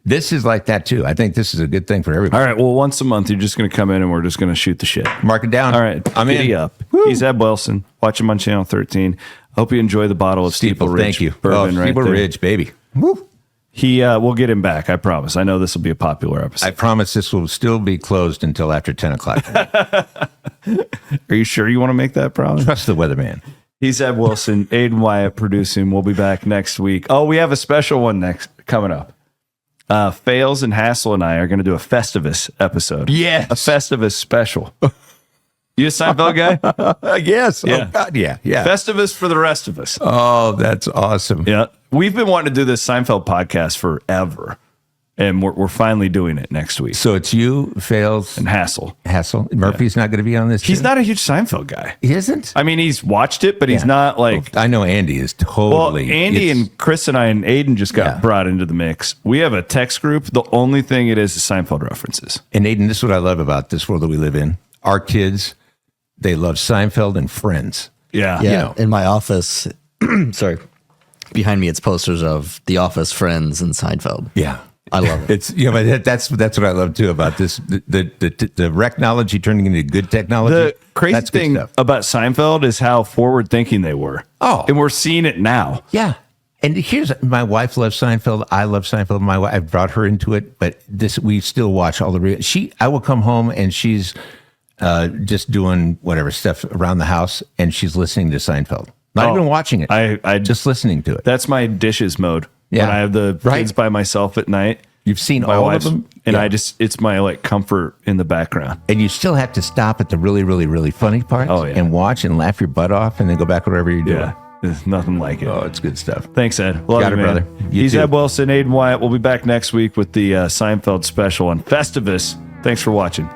this is like that too. I think this is a good thing for everybody. All right. Well, once a month, you're just going to come in and we're just going to shoot the shit. Mark it down. All right. I'm in. Up. Woo. He's Ed Wilson. Watch him on Channel 13. Hope you enjoy the bottle of Steeple Ridge Thank you. Bourbon Steeple Ridge, baby. Woo. We'll get him back. I promise. I know this will be a popular episode. I promise this will still be closed until after 10 o'clock. Are you sure you want to make that promise? Trust the weatherman. He's Ed Wilson. Aiden Wyatt producing. We'll be back next week. Oh, we have a special one coming up. Fails and Hassel and I are going to do a Festivus episode. Yes. A Festivus special. You a Seinfeld guy? Yes. Yeah. Oh, God, yeah. Festivus for the rest of us. Oh, that's awesome. Yeah. We've been wanting to do this Seinfeld podcast forever, and we're finally doing it next week. So it's you, Fails, and Hassel. Murphy's not going to be on this. He's not a huge Seinfeld guy. He isn't? I mean, he's watched it, but he's not like... I know Andy is totally... Well, Andy and Chris and I and Aiden just got brought into the mix. We have a text group. The only thing it is Seinfeld references. And Aiden, this is what I love about this world that we live in. Our kids, they love Seinfeld and Friends. Yeah. Yeah. In my office, sorry, behind me, it's posters of The Office, Friends, and Seinfeld. Yeah. I love it. But that's what I love too about this. The technology turning into good technology. The crazy thing about Seinfeld is how forward thinking they were. Oh. And we're seeing it now. Yeah. And here's my wife loves Seinfeld. I love Seinfeld. My wife, I brought her into it, but we still watch all the I will come home and she's just doing whatever stuff around the house and she's listening to Seinfeld. Not even watching it. I just listening to it. That's my dishes mode. Yeah. When I have the kids by myself at night. You've seen my all of them? And it's my comfort in the background. And you still have to stop at the really, really, really funny parts and watch and laugh your butt off and then go back to whatever you're doing. Yeah. There's nothing like it. Oh, it's good stuff. Thanks, Ed. Love Got you, it, man. brother. He's Ed Wilson, Aiden Wyatt. We'll be back next week with the Seinfeld special on Festivus. Thanks for watching.